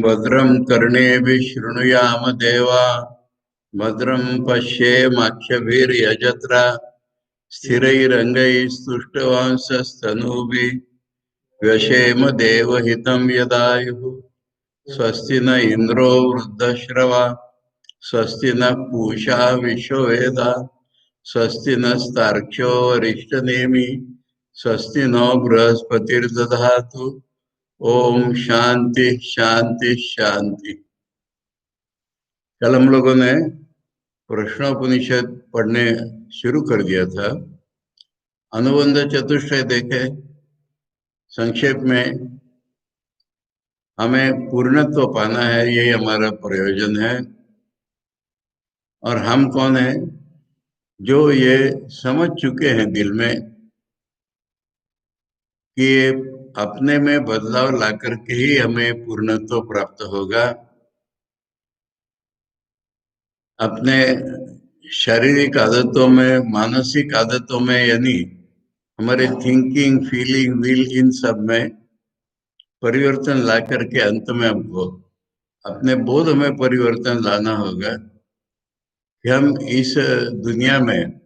भद्रं कर्णेभिः शृणुयाम देवा भद्रं पश्येमाक्षभिर्यजत्रा स्थिरैरङ्गैस्तुष्टवांसस्तनूभिः व्यशेम देवहितं यदायुः स्वस्ति न इंद्रो वृद्धश्रवा स्वस्ति न पूषा विश्ववेदा स्वस्ति नस्तार्क्ष्यो वरिष्ठनेमि स्वस्ति नो बृहस्पतिर्दधातु। ओम शांति शांति शांति। कल हम लोगों ने प्रश्नोपनिषद पढ़ने शुरू कर दिया था। अनुबंध चतुष्टय देखे संक्षेप में। हमें पूर्णत्व पाना है, यही हमारा प्रयोजन है। और हम कौन है? जो ये समझ चुके हैं दिल में कि अपने में बदलाव ला करके ही हमें पूर्णत्व प्राप्त होगा। अपने शारीरिक आदतों में, मानसिक आदतों में, यानी हमारे थिंकिंग, फीलिंग, विल, इन सब में परिवर्तन ला करके अंत में हमको अपने बोध में परिवर्तन लाना होगा कि हम इस दुनिया में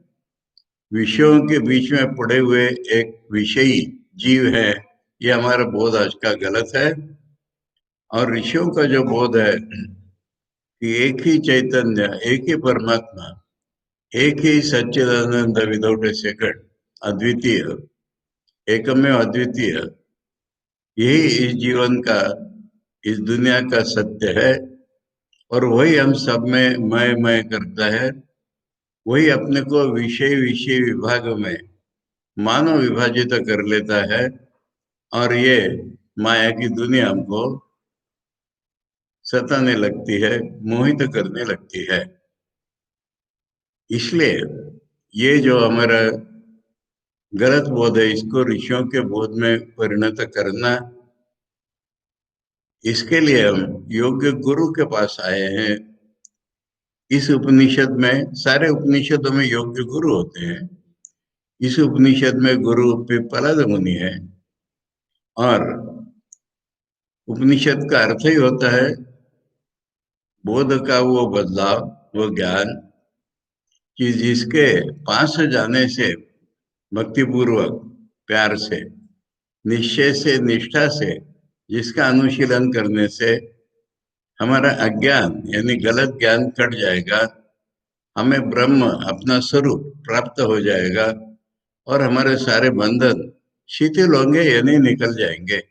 विषयों के बीच में पड़े हुए एक विषयी जीव है। ये हमारा बोध आज का गलत है। और ऋषियों का जो बोध है कि एक ही चैतन्य, एक ही परमात्मा, एक ही सच्चिदानंद विदाउट ए सेकंड, अद्वितीय, एकमेव अद्वितीय, यही इस जीवन का, इस दुनिया का सत्य है। और वही हम सब में मय करता है। वही अपने को विषय विषय विभाग में मानव विभाजित कर लेता है। और ये माया की दुनिया हमको सताने लगती है, मोहित करने लगती है। इसलिए ये जो हमारा गलत बोध है, इसको ऋषियों के बोध में परिणत करना, इसके लिए हम योग्य गुरु के पास आए हैं। इस उपनिषद में, सारे उपनिषदों में योग्य गुरु होते हैं। इस उपनिषद में गुरु पिप्पलाद मुनि है। और उपनिषद का अर्थ ही होता है बोध का वो बदलाव, वो ज्ञान कि जिसके पास जाने से, भक्तिपूर्वक, प्यार से, निश्चय से, निष्ठा से जिसका अनुशीलन करने से हमारा अज्ञान यानी गलत ज्ञान कट जाएगा, हमें ब्रह्म, अपना स्वरूप प्राप्त हो जाएगा और हमारे सारे बंधन शिथिल होंगे यानी निकल जाएंगे।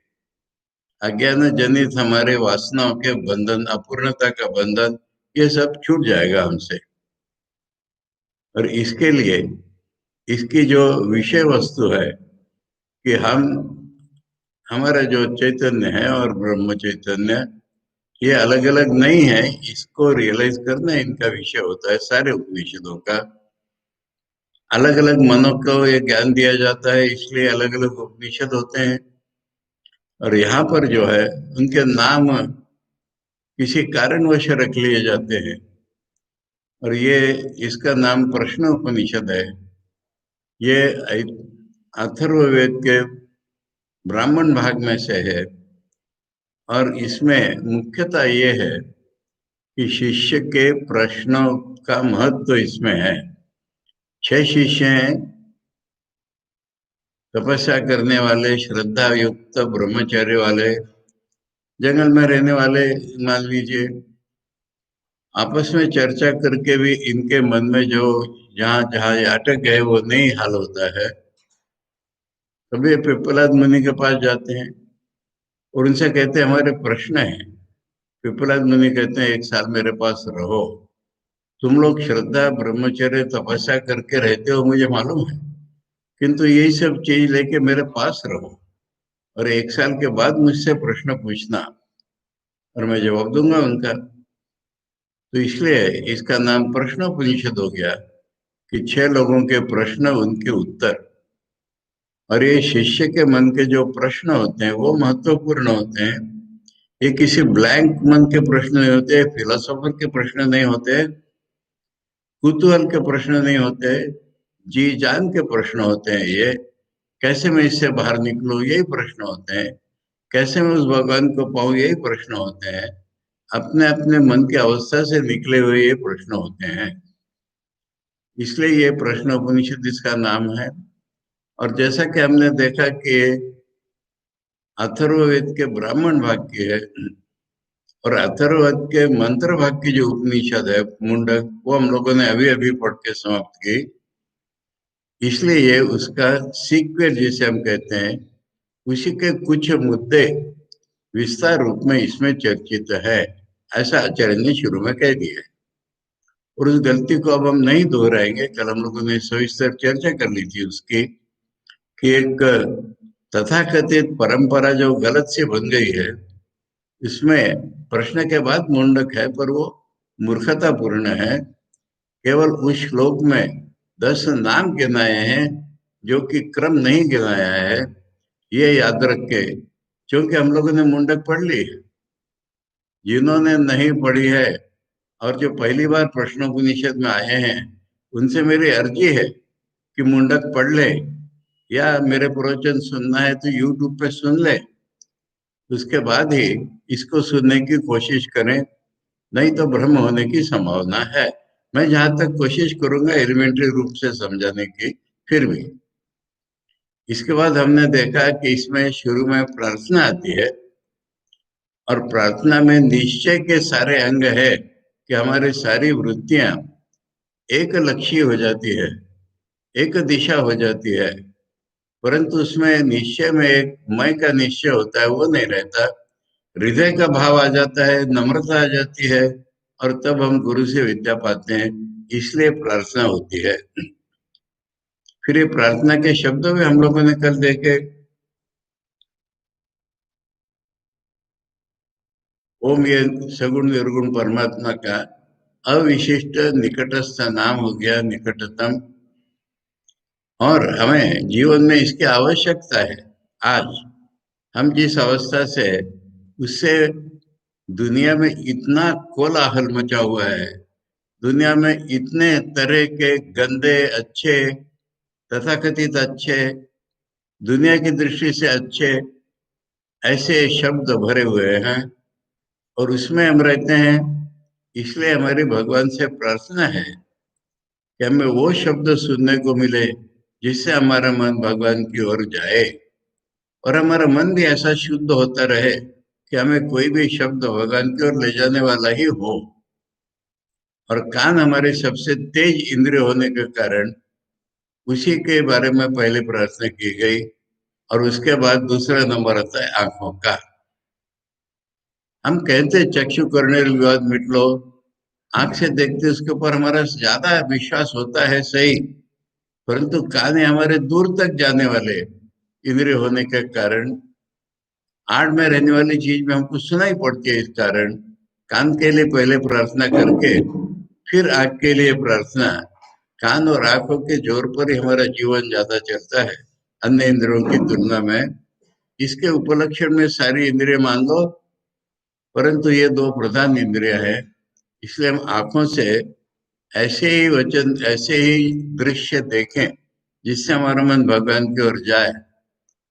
अज्ञान जनित हमारे वासनाओं के बंधन, अपूर्णता का बंधन, ये सब छूट जाएगा हमसे। और इसके लिए इसकी जो विषय वस्तु है कि हमारा जो चैतन्य है और ब्रह्म चैतन्य, ये अलग अलग नहीं है। इसको रियलाइज करना इनका विषय होता है सारे उपनिषदों का। अलग अलग मनों को ये ज्ञान दिया जाता है, इसलिए अलग अलग उपनिषद होते हैं। और यहाँ पर जो है उनके नाम किसी कारणवश रख लिए जाते हैं। और ये, इसका नाम प्रश्न उपनिषद है। ये अथर्ववेद के ब्राह्मण भाग में से है। और इसमें मुख्यतः ये है कि शिष्य के प्रश्नों का महत्व इसमें है। 6 शिष्य हैं, तपस्या करने वाले, श्रद्धा युक्त, ब्रह्मचर्य वाले, जंगल में रहने वाले मान लीजिए। आपस में चर्चा करके भी इनके मन में जो जहाँ जहाँ अटक गए वो नहीं हल होता है, तभी पिप्पलाद मुनि के पास जाते हैं और उनसे कहते हैं हमारे प्रश्न हैं। पिप्पलाद मुनि कहते हैं 1 साल मेरे पास रहो। तुम लोग श्रद्धा, ब्रह्मचर्य, तपस्या करके रहते हो मुझे मालूम है, किंतु यही सब चीज लेके मेरे पास रहो और 1 साल के बाद मुझसे प्रश्न पूछना और मैं जवाब दूंगा उनका। तो इसलिए इसका नाम प्रश्नोपनिषद हो गया कि 6 लोगों के प्रश्न, उनके उत्तर। और ये शिष्य के मन के जो प्रश्न होते हैं वो महत्वपूर्ण होते हैं। ये किसी ब्लैंक मन के प्रश्न नहीं होते, फिलोसोफर के प्रश्न नहीं होते, कुतूहल के प्रश्न नहीं होते, जी जान के प्रश्न होते हैं। ये कैसे मैं इससे बाहर निकलूं, यही प्रश्न होते हैं। कैसे मैं उस भगवान को पाऊं, यही प्रश्न होते हैं। अपने अपने मन की अवस्था से निकले हुए ये प्रश्न होते हैं। इसलिए ये प्रश्न उपनिषद इसका नाम है। और जैसा कि हमने देखा कि अथर्ववेद के ब्राह्मण भाग की है, और अथर्ववेद के मंत्र भाग की जो उपनिषद है मुंडक, वो हम लोगों ने अभी अभी पढ़ के समाप्त की। इसलिए ये उसका सीक्वेल जिसे हम कहते हैं, उसी के कुछ मुद्दे विस्तार रूप में इसमें चर्चित है, ऐसा आचार्य ने शुरू में कह दिया है। और उस गलती को अब हम नहीं दोहराएंगे। कल हम लोगों ने सविस्तर चर्चा कर ली थी उसकी, कि एक तथाकथित परंपरा जो गलत से बन गई है, इसमें प्रश्न के बाद मुंडक है, पर वो मूर्खतापूर्ण है। केवल उस श्लोक में 10 नाम गिनाए हैं, जो कि क्रम नहीं गिनाया है, ये याद रख के। क्योंकि हम लोगों ने मुंडक पढ़ ली है, जिन्होंने नहीं पढ़ी है और जो पहली बार प्रश्नोपनिषद में आए हैं, उनसे मेरी अर्जी है कि मुंडक पढ़ ले, या मेरे प्रवचन सुनना है तो यूट्यूब पे सुन ले, उसके बाद ही इसको सुनने की कोशिश करें। नहीं तो भ्रम होने की संभावना है। मैं जहां तक कोशिश करूंगा एलिमेंट्री रूप से समझाने की, फिर भी। इसके बाद हमने देखा कि इसमें शुरू में प्रार्थना आती है, और प्रार्थना में निश्चय के सारे अंग है कि हमारी सारी वृत्तियां एक लक्ष्य हो जाती है, एक दिशा हो जाती है। परंतु उसमें निश्चय में एक मैं का निश्चय होता है, वो नहीं रहता। हृदय का भाव आ जाता है, नम्रता आ जाती है, और तब हम गुरु से विद्या पाते हैं। इसलिए प्रार्थना होती है। फिर ये प्रार्थना के शब्दों में हम लोगों ने कल देखे, ओम ये सगुण निर्गुण परमात्मा का अविशिष्ट निकटस्थ नाम हो गया, निकटतम। और हमें जीवन में इसकी आवश्यकता है। आज हम जिस अवस्था से, उससे दुनिया में इतना कोलाहल मचा हुआ है, दुनिया में इतने तरह के गंदे अच्छे, तथाकथित अच्छे, दुनिया की दृष्टि से अच्छे, ऐसे शब्द भरे हुए हैं, और उसमें हम रहते हैं। इसलिए हमारी भगवान से प्रार्थना है कि हमें वो शब्द सुनने को मिले जिससे हमारा मन भगवान की ओर जाए, और हमारा मन भी ऐसा शुद्ध होता रहे कि हमें कोई भी शब्द भगवान की ओर ले जाने वाला ही हो। और कान हमारे सबसे तेज इंद्रिय होने के कारण उसी के बारे में पहले प्रार्थना की गई, और उसके बाद दूसरा नंबर आता है आंखों का। हम कहते हैं चक्षु कर्नेल विवाद मिट लो, आंख से देखते उसके ऊपर हमारा ज्यादा विश्वास होता है, सही। परंतु कान है हमारे दूर तक जाने वाले इंद्रिय होने के कारण, आड़ में रहने वाली चीज में हमको सुनाई पड़ती है। इस कारण कान के लिए पहले प्रार्थना करके फिर आंख के लिए प्रार्थना। कान और आंखों के जोर पर ही हमारा जीवन ज्यादा चलता है अन्य इंद्रियों की तुलना में। इसके उपलक्षण में सारी इंद्रिय मान लो, परंतु ये दो प्रधान इंद्रिय है। इसलिए हम आंखों से ऐसे ही वचन, ऐसे ही दृश्य देखें जिससे हमारा मन भगवान की ओर जाए,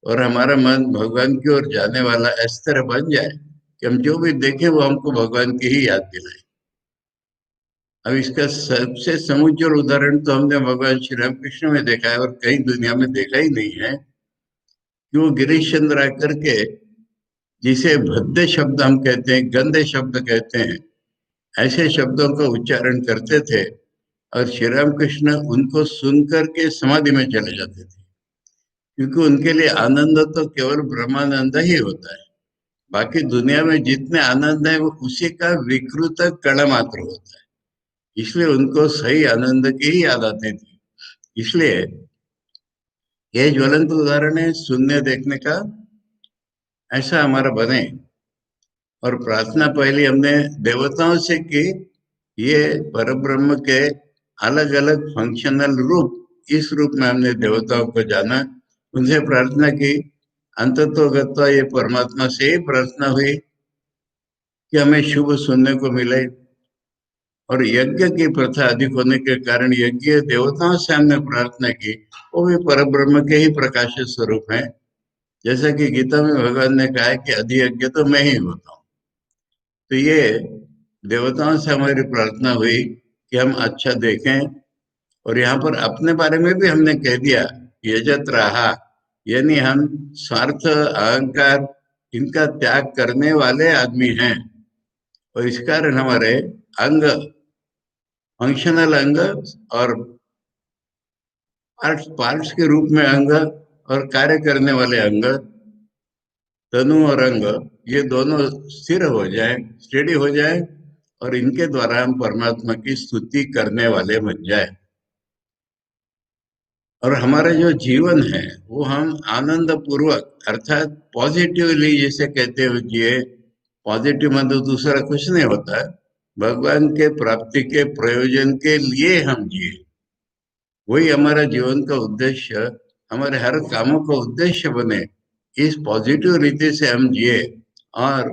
और हमारा मन भगवान की ओर जाने वाला इस तरह बन जाए कि हम जो भी देखें वो हमको भगवान की ही याद दिलाए। अब इसका सबसे समुज्जल उदाहरण तो हमने भगवान श्री रामकृष्ण में देखा है, और कहीं दुनिया में देखा ही नहीं है, कि वो गिरीश चंद्र आकर के, जिसे भद्दे शब्द हम कहते हैं, गंदे शब्द कहते हैं, ऐसे शब्दों का उच्चारण करते थे, और श्री रामकृष्ण उनको सुनकर के समाधि में चले जाते थे। क्योंकि उनके लिए आनंद तो केवल ब्रह्मानंद ही होता है। बाकी दुनिया में जितने आनंद है वो उसी का विकृत कण मात्र होता है। इसलिए उनको सही आनंद की ही याद आती थी। इसलिए यह ज्वलंत उदाहरण है सुनने देखने का, ऐसा हमारा बने। और प्रार्थना पहले हमने देवताओं से की, ये परब्रह्म के अलग अलग फंक्शनल रूप, इस रूप में हमने देवताओं को जाना, उनसे प्रार्थना की। अंततोगत्वा ये परमात्मा से ही प्रार्थना हुई कि हमें शुभ सुनने को मिले। और यज्ञ की प्रथा अधिक होने के कारण यज्ञ देवताओं से हमने प्रार्थना की, वो भी परब्रह्म के ही प्रकाशित स्वरूप है। जैसा कि गीता में भगवान ने कहा है कि अधियज्ञ तो मैं ही होता हूँ। तो ये देवताओं से हमारी प्रार्थना हुई कि हम अच्छा देखें, और यहाँ पर अपने बारे में भी हमने कह दिया, यजत रहा, यानी हम स्वार्थ अहंकार इनका त्याग करने वाले आदमी हैं, और इस कारण हमारे अंग, फंक्शनल अंग और पार्ट्स पार्ट्स के रूप में अंग और कार्य करने वाले अंग, तनु और अंग, ये दोनों स्थिर हो जाएं, स्टेडी हो जाएं, और इनके द्वारा हम परमात्मा की स्तुति करने वाले बन जाए, और हमारा जो जीवन है वो हम आनंद पूर्वक अर्थात पॉजिटिवली जिसे कहते हो जिए। पॉजिटिव मतलब दूसरा कुछ नहीं होता है, भगवान के प्राप्ति के प्रयोजन के लिए हम जिए, वही हमारा जीवन का उद्देश्य, हमारे हर कामों का उद्देश्य बने, इस पॉजिटिव रीति से हम जिए, और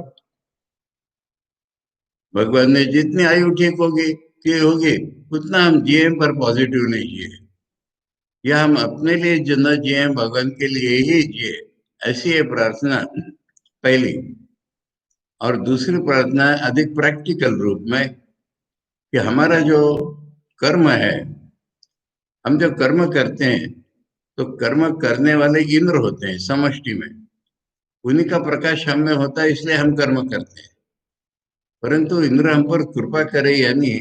भगवान ने जितनी आयु ठीक होगी की होगी उतना हम जिए, पर पॉजिटिव नहीं जिए, या हम अपने लिए जो न जिए भगवान के लिए ही जिए, ऐसी है प्रार्थना पहली। और दूसरी प्रार्थना है अधिक प्रैक्टिकल रूप में, कि हमारा जो कर्म है, हम जब कर्म करते हैं तो कर्म करने वाले इंद्र होते हैं समष्टि में, उन्हीं का प्रकाश हम में होता है, इसलिए हम कर्म करते हैं। परंतु इंद्र हम पर कृपा करे, यानी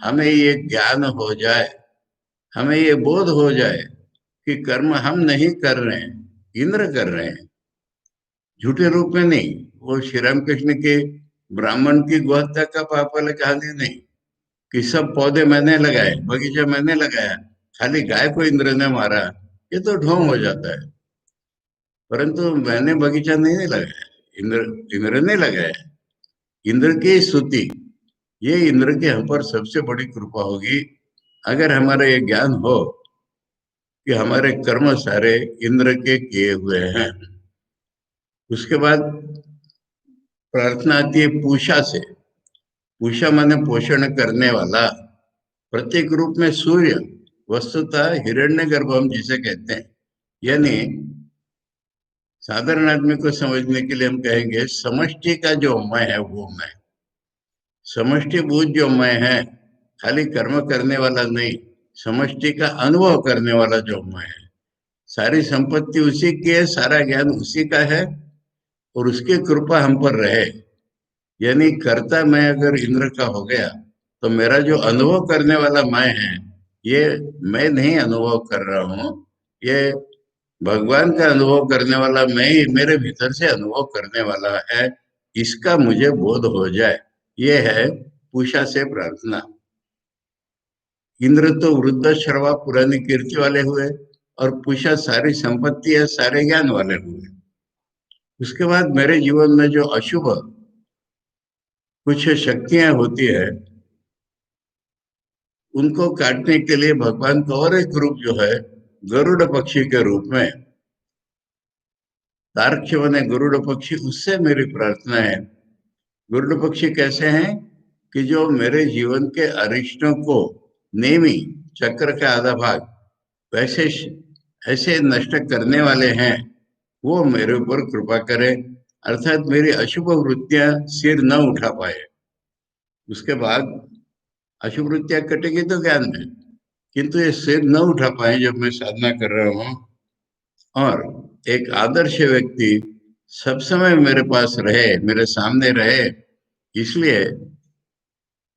हमें ये ज्ञान हो जाए, हमें ये बोध हो जाए कि कर्म हम नहीं कर रहे हैं, इंद्र कर रहे हैं, झूठे रूप में नहीं। वो श्री रामकृष्ण के ब्राह्मण की गोहत्या का पाप वाला कहानी नहीं, कि सब पौधे मैंने लगाए, बगीचा मैंने लगाया, खाली गाय को इंद्र ने मारा, ये तो ढोंग हो जाता है। परंतु मैंने बगीचा नहीं लगाया, इंद्र इंद्र ने लगाया, इंद्र की स्तुति, ये इंद्र की हम पर सबसे बड़ी कृपा होगी अगर हमारा ये ज्ञान हो कि हमारे कर्म सारे इंद्र के किए हुए हैं। उसके बाद प्रार्थना आती है पूषा से। पूषा माने पोषण करने वाला, प्रत्येक रूप में सूर्य, वस्तुतः हिरण्यगर्भ हम जिसे कहते हैं, यानी साधारण आदमी को समझने के लिए हम कहेंगे समष्टि का जो मैं है वो मैं, समष्टि भूत जो मैं है, खाली कर्म करने वाला नहीं, समष्टि का अनुभव करने वाला जो मैं है, सारी संपत्ति उसी की है, सारा ज्ञान उसी का है, और उसकी कृपा हम पर रहे, यानी कर्ता मैं अगर इंद्र का हो गया तो मेरा जो अनुभव करने वाला मैं है, ये मैं नहीं अनुभव कर रहा हूँ, ये भगवान का अनुभव करने वाला मैं ही मेरे भीतर से अनुभव करने वाला है, इसका मुझे बोध हो जाए, ये है पूषा से प्रार्थना। इंद्र तो वृद्ध श्रवा पुरानी कीर्ति वाले हुए, और पूषा सारी संपत्ति है, सारे ज्ञान वाले हुए। उसके बाद मेरे जीवन में जो अशुभ कुछ शक्तियां होती है, उनको काटने के लिए भगवान का और एक रूप जो है गरुड़ पक्षी के रूप में, तार्क्ष्य बने गरुड़ पक्षी, उससे मेरी प्रार्थना है। गरुड़ पक्षी कैसे हैं कि जो मेरे जीवन के अरिष्टों को, नेमी चक्र का आधा भाग वैसे ऐसे नष्ट करने वाले हैं, वो मेरे ऊपर कृपा करे, अर्थात मेरी अशुभ वृत्तियां सिर न उठा पाए। उसके बाद अशुभ वृत्तियां कटेगी तो ज्ञान है, किंतु ये सिर न उठा पाए जब मैं साधना कर रहा हूँ, और एक आदर्श व्यक्ति सब समय मेरे पास रहे, मेरे सामने रहे, इसलिए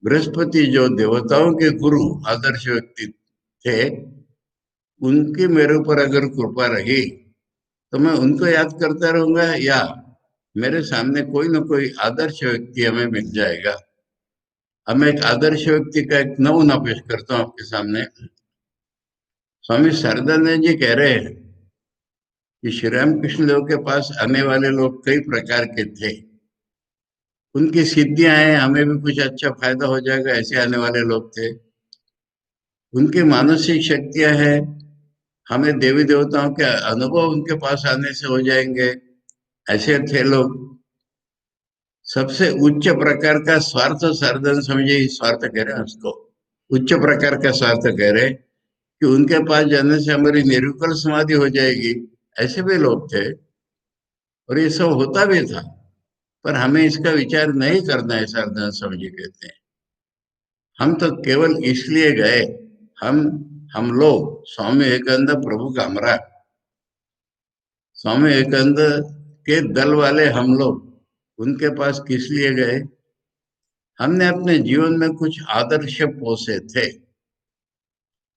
बृहस्पति जो देवताओं के गुरु आदर्श व्यक्ति थे, उनकी मेरे ऊपर अगर कृपा रही तो मैं उनको याद करता रहूंगा, या मेरे सामने कोई ना कोई आदर्श व्यक्ति हमें मिल जाएगा। अब मैं एक आदर्श व्यक्ति का एक नमूना पेश करता हूँ आपके सामने। स्वामी शारदानंद जी कह रहे हैं कि श्री रामकृष्ण देव के पास आने वाले लोग कई प्रकार के थे, उनकी सिद्धियां हैं, हमें भी कुछ अच्छा फायदा हो जाएगा, ऐसे आने वाले लोग थे। उनकी मानसिक शक्तियां हैं, हमें देवी देवताओं के अनुभव उनके पास आने से हो जाएंगे, ऐसे थे लोग। सबसे उच्च प्रकार का स्वार्थ साधन समझे, स्वार्थ कह रहे हैं उसको, उच्च प्रकार का स्वार्थ कह रहे हैं कि उनके पास जाने से हमारी निर्विकल्प समाधि हो जाएगी, ऐसे भी लोग थे। और ये सब होता भी था, पर हमें इसका विचार नहीं करना है, साधना समझी कहते हैं। हम तो केवल इसलिए गए, हम हम लोग स्वामी विवेकानंद प्रभु का हमरा, स्वामी विवेकानंद के दल वाले हम लोग उनके पास किस लिए गए? हमने अपने जीवन में कुछ आदर्श पोसे थे,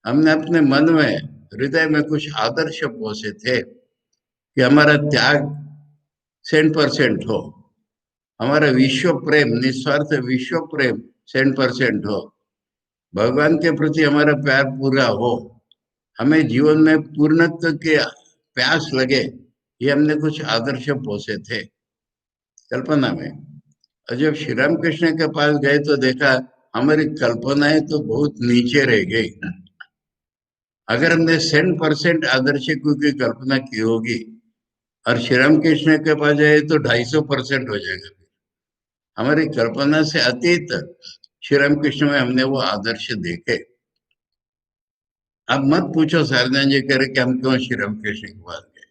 हमने अपने मन में, हृदय में कुछ आदर्श पोसे थे कि हमारा त्याग 100% हो, हमारा विश्व प्रेम, निस्वार्थ विश्व प्रेम 100% हो, भगवान के प्रति हमारा प्यार पूरा हो, हमें जीवन में पूर्णत्व के प्यास लगे। ये हमने कुछ आदर्श पोसे थे कल्पना में। और जब श्री राम कृष्ण के पास गए तो देखा हमारी कल्पनाएं तो बहुत नीचे रह गई। अगर हमने 100% आदर्श की कल्पना की होगी और श्री राम कृष्ण के पास जाए तो 250% हो जाएगा। हमारी कल्पना से अतीत श्री राम कृष्ण में हमने वो आदर्श देखे। अब मत पूछो शारदा जी कह रहे कि हम क्यों श्री राम कृष्ण के पास गए,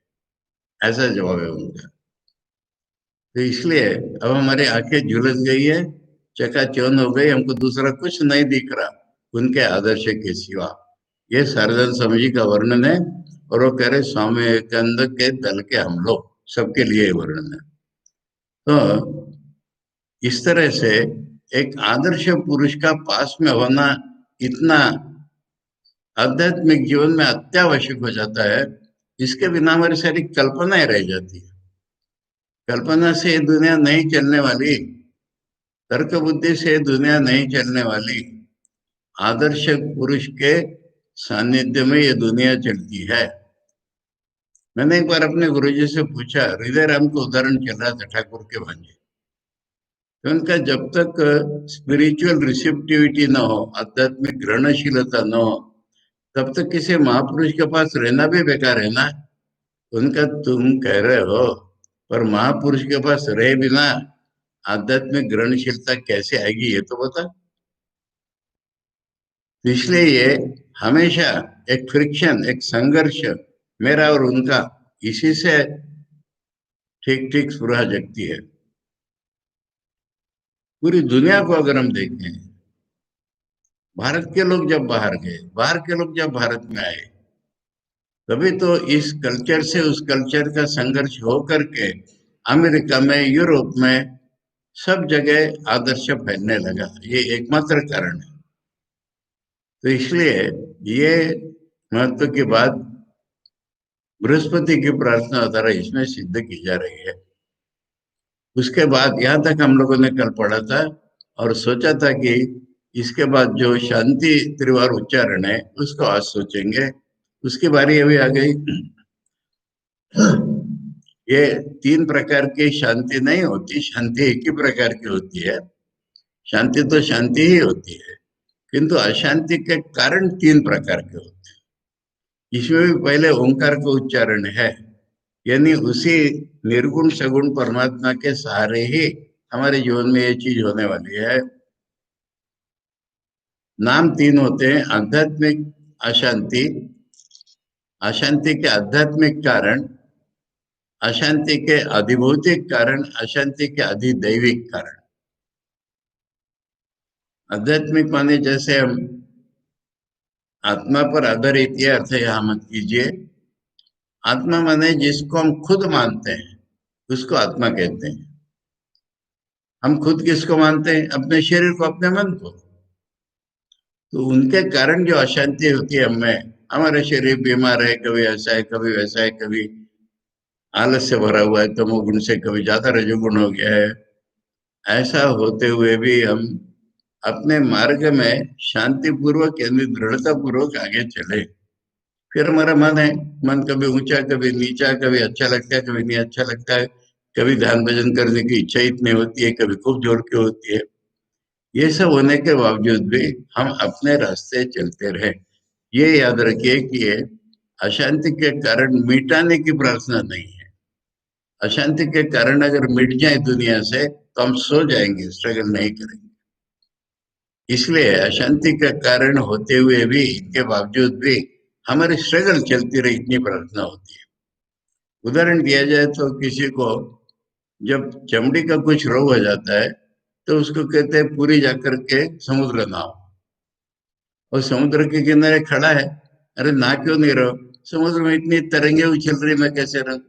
ऐसा जवाब है उनका। तो इसलिए अब हमारी आंखें झुलस गई है, चकाचौंध हो गई, हमको दूसरा कुछ नहीं दिख रहा उनके आदर्श के सिवा। ये सर्वजन समझी का वर्णन है, और वो कह रहे स्वामी विवेकानंद के दल के हम लोग सबके लिए वर्णन है। तो इस तरह से एक आदर्श पुरुष का पास में होना इतना आध्यात्मिक जीवन में अत्यावश्यक हो जाता है, इसके बिना हमारी सारी कल्पनाएं रह जाती है। कल्पना से ये दुनिया नहीं चलने वाली, तर्क बुद्धि से दुनिया नहीं चलने वाली, आदर्श पुरुष के सानिध्य में ये दुनिया चलती है। मैंने एक बार अपने गुरुजी से पूछा, हृदय राम को उदाहरण चल रहा था ठाकुर के भांजे, तो उनका जब तक स्पिरिचुअल रिसेप्टिविटी न हो, आध्यात्मिक ग्रहणशीलता न हो, तब तक किसी महापुरुष के पास रहना भी बेकार है ना। उनका तुम कह रहे हो, पर महापुरुष के पास रहे बिना आध्यात्मिक ग्रहणशीलता कैसे आएगी ये तो बता। इसलिए ये हमेशा एक फ्रिक्शन, एक संघर्ष मेरा और उनका, इसी से ठीक ठीक स्पृहा जगती है। पूरी दुनिया को अगर हम देखें, भारत के लोग जब बाहर गए, बाहर के लोग जब भारत में आए, तभी तो इस कल्चर से उस कल्चर का संघर्ष हो करके अमेरिका में, यूरोप में, सब जगह आदर्श फैलने लगा। ये एकमात्र कारण है। तो इसलिए ये महत्व की बात बृहस्पति की प्रार्थना द्वारा इसमें सिद्ध की जा रही है। उसके बाद यहाँ तक हम लोगों ने कल पढ़ा था और सोचा था कि इसके बाद जो शांति त्रिवार उच्चारण है उसको आज सोचेंगे। उसकी बारी अभी आ गई। ये 3 प्रकार की शांति नहीं होती, शांति एक ही प्रकार की होती है। शांति तो शांति ही होती है, किंतु अशांति के कारण 3 प्रकार के होते हैं। इसमें भी पहले ओंकार का उच्चारण है, यानी उसी निर्गुण सगुण परमात्मा के सहारे ही हमारे जीवन में ये चीज होने वाली है। नाम 3 होते हैं, आध्यात्मिक अशांति, अशांति के आध्यात्मिक कारण, अशांति के अधिभौतिक कारण, अशांति के अधिदैविक कारण। आध्यात्मिक माने जैसे हम आत्मा पर आधारित, ये अर्थ यहां मत कीजिए। आत्मा माने जिसको हम खुद मानते हैं उसको आत्मा कहते हैं। हम खुद किसको मानते हैं? अपने शरीर को, अपने मन को। तो उनके कारण जो अशांति होती है हमें, हमारा शरीर बीमार है, कभी ऐसा है, कभी वैसा है, कभी आलस से भरा हुआ है तमोगुण से, कभी ज्यादा रजोगुण हो गया है, ऐसा होते हुए भी हम अपने मार्ग में शांति पूर्वक यानी दृढ़ता पूर्वक आगे चले। फिर हमारा मन है, मन कभी ऊंचा, कभी नीचा, कभी अच्छा लगता है, कभी नहीं अच्छा लगता है, कभी ध्यान भजन करने की इच्छा इतनी होती है, कभी खूब जोर की होती है। ये सब होने के बावजूद भी हम अपने रास्ते चलते रहे। ये याद रखिए कि ये अशांति के कारण मिटाने की प्रार्थना नहीं है। अशांति के कारण अगर मिट जाए दुनिया से तो हम सो जाएंगे, स्ट्रगल नहीं करेंगे। इसलिए अशांति का कारण होते हुए भी, इनके बावजूद भी हमारी स्ट्रगल चलती रही, इतनी प्रार्थना होती है। उदाहरण दिया जाए तो किसी को जब चमड़ी का कुछ रोग हो जाता है तो उसको कहते हैं पूरी जाकर के समुद्र नहाओ। और समुद्र के किनारे खड़ा है, अरे ना क्यों नहीं रहो, समुद्र में इतनी तरंगे उछल रही, मैं कैसे रहूं,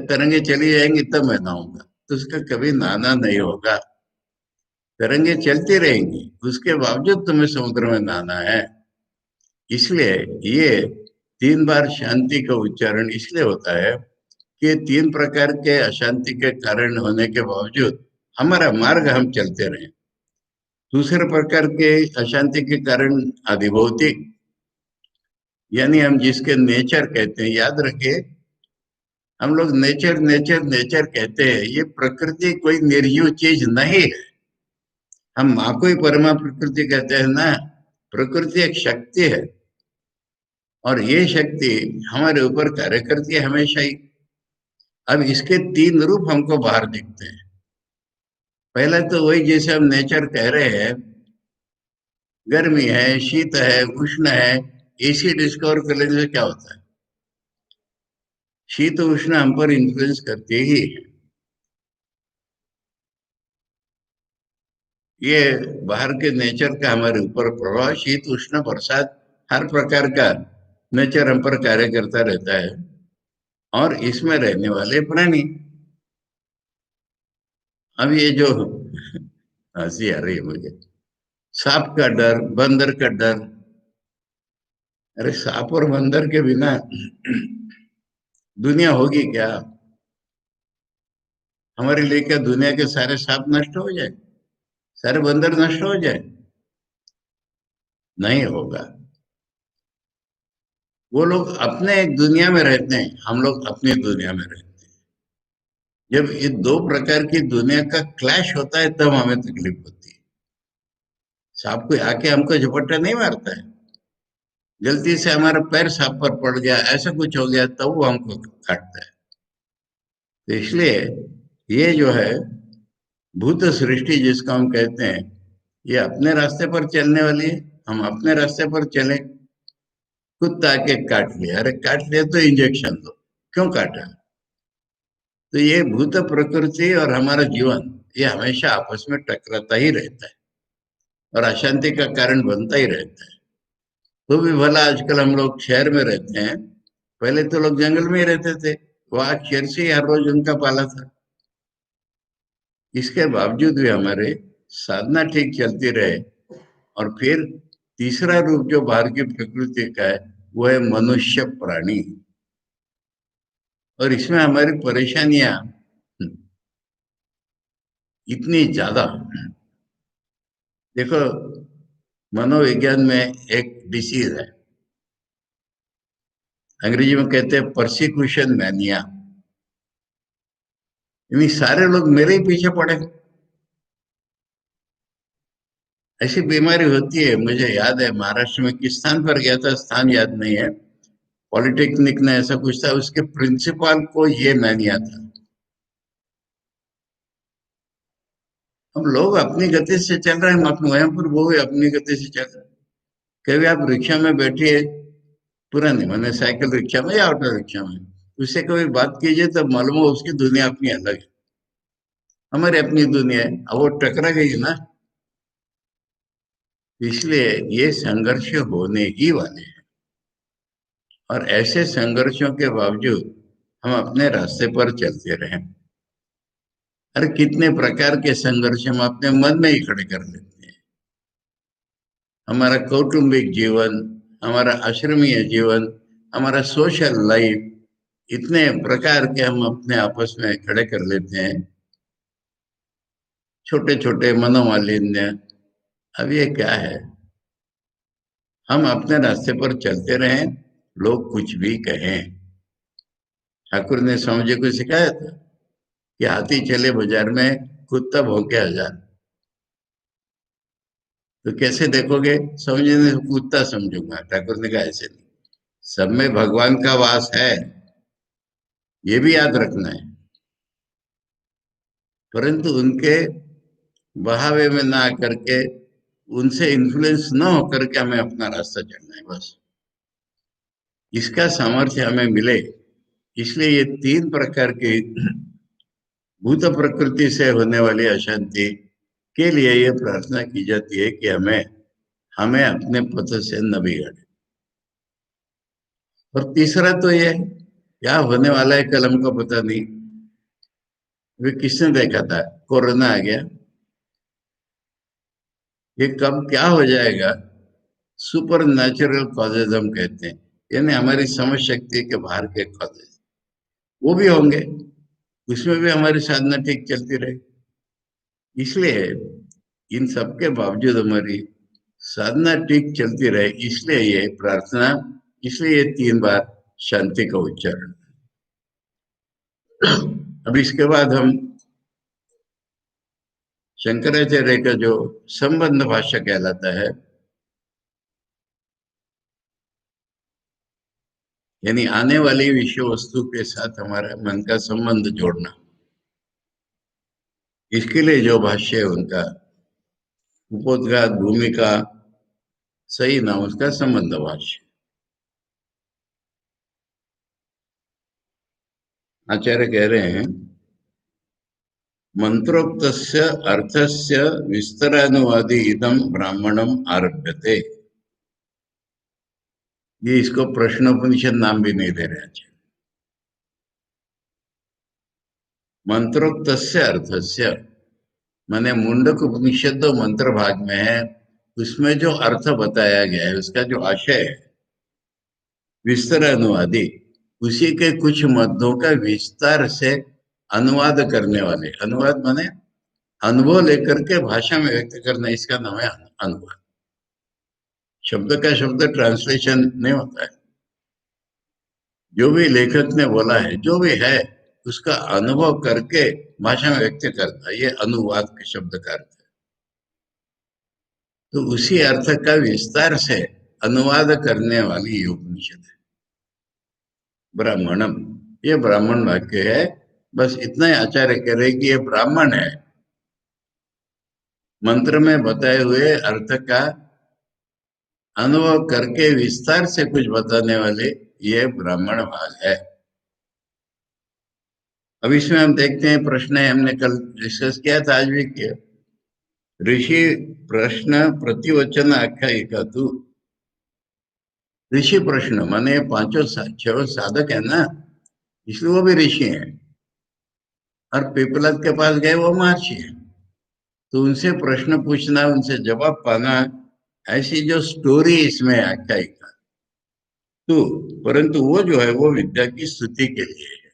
तरंगे चली जाएंगी तब मैं नहाऊंगा। तो उसका कभी नहाना नहीं होगा। तरंगे चलती रहेंगी, उसके बावजूद तुम्हें समुद्र में नहाना है। इसलिए ये 3 बार शांति का उच्चारण इसलिए होता है कि 3 प्रकार के अशांति के कारण होने के बावजूद हमारा मार्ग हम चलते रहे। दूसरे प्रकार के अशांति के कारण अधिभौतिक, यानी हम जिसके नेचर कहते हैं, याद रखिए हम लोग नेचर नेचर नेचर कहते हैं, ये प्रकृति कोई निर्जीव चीज नहीं है। हम माँ को ही परमा प्रकृति कहते हैं ना। प्रकृति एक शक्ति है और ये शक्ति हमारे ऊपर कार्य करती है हमेशा ही। अब इसके 3 रूप हमको बाहर दिखते हैं। पहला तो वही जैसे हम नेचर कह रहे हैं, गर्मी है, शीत है, उष्ण है। एसी डिस्कवर कर लेने से क्या होता है, शीत उष्ण हम पर इन्फ्लुएंस करते ही है। ये बाहर के नेचर का हमारे ऊपर प्रभाव, शीत उष्ण बरसात, हर प्रकार का नेचर हम पर कार्य करता रहता है। और इसमें रहने वाले प्राणी, अब ये जो हंसी आ रही है मुझे, सांप का डर, बंदर का डर। अरे सांप और बंदर के बिना दुनिया होगी क्या? हमारे लिए क्या दुनिया के सारे सांप नष्ट हो जाए, सारे बंदर नष्ट हो जाए? नहीं होगा। वो लोग अपने एक दुनिया में रहते हैं, हम लोग अपनी दुनिया में रहते हैं। जब ये 2 प्रकार की दुनिया का क्लैश होता है तब हमें तकलीफ होती है। सांप कोई आके हमको झपट्टा नहीं मारता है, गलती से हमारा पैर सांप पर पड़ गया, ऐसा कुछ हो गया तब वो हमको काटता है। तो इसलिए ये जो है भूत सृष्टि जिसको हम कहते हैं, ये अपने रास्ते पर चलने वाली है। हम अपने रास्ते पर चले, कुत्ता के काट लिया, अरे काट लिया तो इंजेक्शन दो, क्यों काटा? तो ये भूत प्रकृति और हमारा जीवन, ये हमेशा आपस में टकराता ही रहता है और अशांति का कारण बनता ही रहता है। तो भी भला आजकल हम लोग शहर में रहते हैं, पहले तो लोग जंगल में ही रहते थे, वहां शेर से ही हर रोज उनका पाला था। इसके बावजूद भी हमारे साधना ठीक चलती रहे। और फिर तीसरा रूप जो बाहर की प्रकृति का है, वो है मनुष्य प्राणी। और इसमें हमारी परेशानियां इतनी ज्यादा, देखो मनोविज्ञान में एक डिसीज है, अंग्रेजी में कहते हैं परसिक्यूशन मैनिया, यानी सारे लोग मेरे ही पीछे पड़े। ऐसी बीमारी होती है, मुझे याद है महाराष्ट्र में किस स्थान पर गया था, स्थान याद नहीं है, पॉलिटेक्निक ने ऐसा कुछ था, उसके प्रिंसिपल को ये मैनिया था। हम लोग अपनी गति से चल रहे हैं, हम अपने वहां पर वो भी अपनी गति से चल रहे हैं। कभी आप रिक्शा में बैठिए, पुराने मैंने साइकिल रिक्शा में या ऑटो रिक्शा में, उससे कभी बात कीजिए तो मालूम हो उसकी दुनिया अपनी अलग है, हमारी अपनी दुनिया है, अब वो टकरा गई ना। इसलिए ये संघर्ष होने ही वाले हैं। और ऐसे संघर्षों के बावजूद हम अपने रास्ते पर चलते रहें। अरे कितने प्रकार के संघर्ष हम अपने मन में ही खड़े कर लेते हैं। हमारा कौटुंबिक जीवन, हमारा आश्रमीय जीवन, हमारा सोशल लाइफ, इतने प्रकार के हम अपने आपस में खड़े कर लेते हैं, छोटे छोटे मनोमालिन्य। अब ये क्या है, हम अपने रास्ते पर चलते रहें, लोग कुछ भी कहें। ठाकुर ने स्वामी जी को सिखाया था कि हाथी चले बाजार में, कुत्ता भौंके हजार। तो कैसे देखोगे, स्वामी जी ने कुत्ता समझूंगा, ठाकुर ने कहा ऐसे नहीं, सब में भगवान का वास है, ये भी याद रखना है, परंतु उनके बहावे में ना आकर के, उनसे इन्फ्लुएंस ना होकर के हमें अपना रास्ता चलना है बस। इसका सामर्थ्य हमें मिले, इसलिए ये तीन प्रकार की भूत प्रकृति से होने वाली अशांति के लिए ये प्रार्थना की जाती है कि हमें हमें अपने पथ से न बिगाड़े। और तीसरा तो ये क्या होने वाला है कल हमको पता नहीं। वे किसने देखा था? कोरोना आ गया, ये कब क्या हो जाएगा? सुपर नेचुरल कॉजेज हम कहते हैं, यानी हमारी समझ शक्ति के बाहर के कॉजेज वो भी होंगे, उसमें भी हमारी साधना ठीक चलती रहे। इसलिए इन सब के बावजूद हमारी साधना ठीक चलती रहे, इसलिए ये प्रार्थना, इसलिए ये 3 बार शांति का उच्चारण। अब इसके बाद हम शंकराचार्य का जो संबंध भाष्य कहलाता है, यानी आने वाली विषय वस्तु के साथ हमारा मन का संबंध जोड़ना, इसके लिए जो भाष्य है उनका उपोद्घात भूमिका सही नाम उसका संबंध भाष्य। आचार्य कह रहे हैं मंत्रोक्तस्य अर्थस्य विस्तरानुवादी इदम ब्राह्मणम आरभ्यते। ये इसको प्रश्नोपनिषद नाम भी नहीं दे रहे हैं। मंत्रोक्तस्य अर्थस्य माने मुंडक उपनिषद मंत्र भाग में है, उसमें जो अर्थ बताया गया है उसका जो आशय है विस्तार अनुवादी, उसी के कुछ मध्यों का विस्तार से अनुवाद करने वाले, अनुवाद माने अनुभव लेकर के भाषा में व्यक्त करना, इसका नाम है अनुवाद। शब्द का शब्द ट्रांसलेशन नहीं होता है, जो भी लेखक ने बोला है जो भी है उसका अनुभव करके भाषा में व्यक्त करता है, ये अनुवाद के शब्द का अर्थ है। तो उसी अर्थ का विस्तार से अनुवाद करने वाली ये उपनिषद है ब्राह्मणम। ये ब्राह्मण वाक्य है, बस इतना ही आचार्य कह रहे कि ये ब्राह्मण है, मंत्र में बताए हुए अर्थ का अनुभव करके विस्तार से कुछ बताने वाले ये ब्राह्मण भाग है। अब इसमें हम देखते हैं प्रश्न है, हमने कल डिस्कस किया था, आज भी किया। ऋषि प्रश्न प्रतिवचन आख्यायिका तू, ऋषि प्रश्न माने पांचों छह साधक है ना, इसलिए वो भी ऋषि हैं। और पिपलत के पास गए वो महर्षि हैं, तो उनसे प्रश्न पूछना, उनसे जवाब पाना, ऐसी जो स्टोरी इसमें आख्यायिका तो, परंतु वो जो है वो विद्या की स्तुति के लिए है।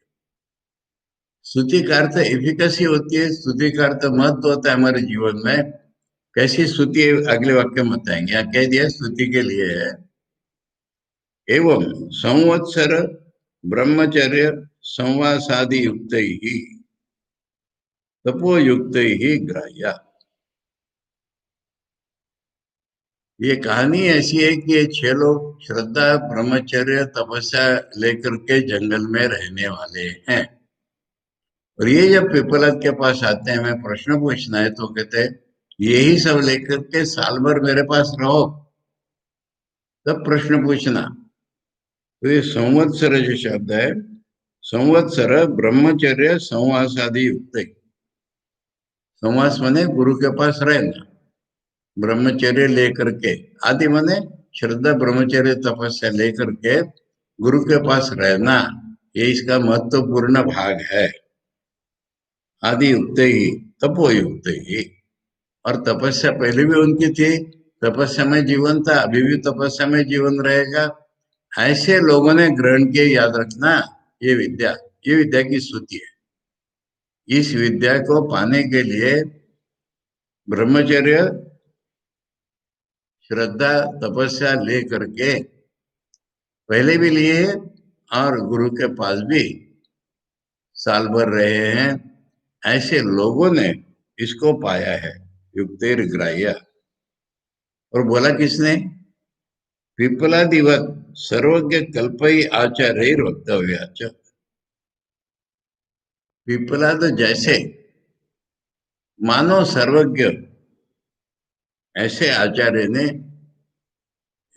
स्तुति का अर्थ एफिकेसी होती है, स्तुति का अर्थ महत्व होता है हमारे जीवन में। कैसी स्तुति अगले वाक्य में बताएंगे, यहाँ कह दिया स्तुति के लिए है। एवं संवत्सर ब्रह्मचर्य संवासादि युक्त ही तपोयुक्त ही ग्राह्य। ये कहानी ऐसी है कि ये 6 लोग श्रद्धा ब्रह्मचर्य तपस्या लेकर के जंगल में रहने वाले हैं, और ये जब पिपलत के पास आते हैं, हमें प्रश्न पूछना है, तो कहते हैं यही सब लेकर के साल भर मेरे पास रहो तब प्रश्न पूछना। तो ये संवत्सर जो शब्द है, संवत्सर ब्रह्मचर्य संवासादि युक्त, संवास माने गुरु के पास रहना, ब्रह्मचर्य लेकर के, आदि माने श्रद्धा ब्रह्मचर्य तपस्या लेकर के गुरु के पास रहना, ये इसका महत्वपूर्ण भाग है। आदि युक्त ही तपो युक्त ही, और तपस्या पहले भी उनकी थी, तपस्या में जीवन था, अभी भी तपस्या में जीवन रहेगा। ऐसे लोगों ने ग्रहण किए, याद रखना, ये विद्या, ये विद्या की स्तुति है। इस विद्या को पाने के लिए ब्रह्मचर्य श्रद्धा तपस्या ले करके पहले भी लिए, और गुरु के पास भी साल भर रहे हैं, ऐसे लोगों ने इसको पाया है। युक्तेर ग्राह्य, और बोला किसने? पिपलादिवत सर्वज्ञ कल्पई आचार्य वक्तव्याच। पिपलाद जैसे मानो सर्वज्ञ, ऐसे आचार्य ने,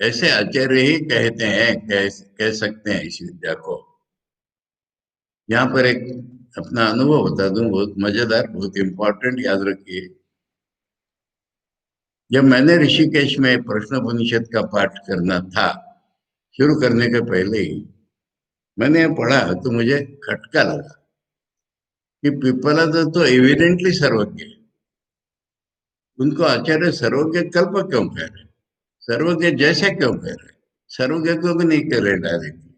ऐसे आचार्य ही कहते हैं, कह सकते हैं इस विद्या को। यहाँ पर एक अपना अनुभव बता दूं, बहुत मजेदार, बहुत इंपॉर्टेंट, याद रखिए। जब मैंने ऋषिकेश में प्रश्नोपनिषद का पाठ करना था, शुरू करने के पहले ही मैंने ये पढ़ा तो मुझे खटका लगा कि पिप्पलाद तो एविडेंटली सर्वज्ञ है। उनको आचार्य सर्वज्ञ कल्प क्यों कह रहे, सर्वज्ञ जैसे क्यों कह रहे, सर्वज्ञ को भी नहीं कह रहे डायरेक्टली।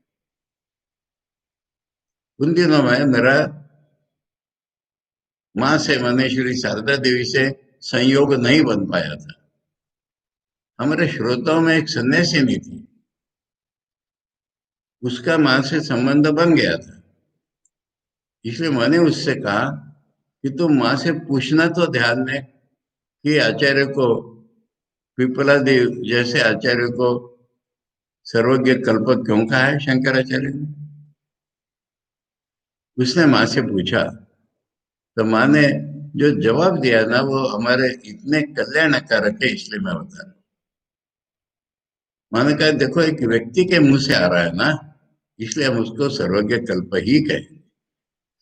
उन दिनों में मेरा माँ से, माने श्री शारदा देवी से संयोग नहीं बन पाया था। हमारे श्रोताओं में एक सन्यासिनी थी, उसका माँ से संबंध बन गया था। इसलिए मैंने उससे कहा कि तुम माँ से पूछना तो ध्यान में कि आचार्य को, पिपला देव जैसे आचार्य को सर्वज्ञ कल्पक क्यों कहा है शंकराचार्य ने। उसने माँ से पूछा तो माँ ने जो जवाब दिया ना, वो हमारे इतने कल्याणकारक है, इसलिए मैं बता रहा हूँ। माँ ने कहा देखो, एक व्यक्ति के मुंह से आ रहा है ना, इसलिए हम उसको सर्वज्ञ कल्प ही कहेंगे।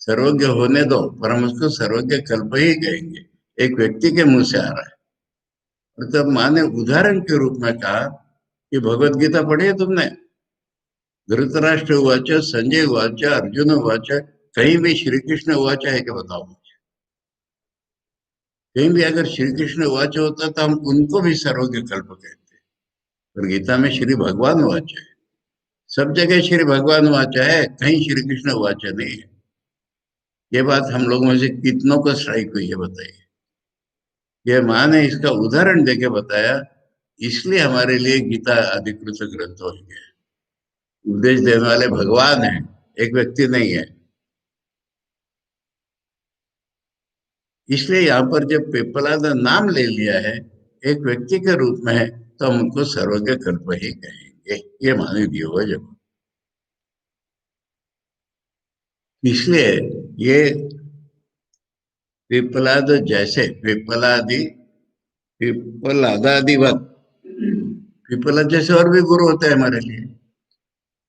सर्वज्ञ होने दो, पर हम उसको सर्वज्ञ कल्प ही कहेंगे, एक व्यक्ति के मुंह से आ रहा है। और तब माँ ने उदाहरण के रूप में कहा कि भगवत गीता पढ़ी है तुमने? धृतराष्ट्र उवाच, संजय उवाच, अर्जुन उवाच, कहीं भी श्री कृष्ण उवाच है क्या, बताओ मुझे। कहीं भी अगर श्री कृष्ण उवाच होता तो हम उनको भी सर्वज्ञ कल्प कहते। और गीता में श्री भगवान उवाच है, सब जगह श्री भगवान उवाच है, कहीं श्री कृष्ण उवाच नहीं है। ये बात हम लोगों में से कितनों को स्ट्राइक हुई है, बताइए। ये माँ ने इसका उदाहरण देके बताया, इसलिए हमारे लिए गीता अधिकृत ग्रंथ हो गया। उपदेश देने वाले भगवान है, एक व्यक्ति नहीं है। इसलिए यहाँ पर जब पिप्पलाद नाम ले लिया है, एक व्यक्ति के रूप में है, तो हम उनको सर्वज्ञ कल्प ही कहेंगे, ये मान दिया हुआ जब। इसलिए ये पिप्पलाद जैसे, पिप्पलादि, पिप्पलादादिवत, पिप्पलाद जैसे और भी गुरु होते हैं हमारे लिए,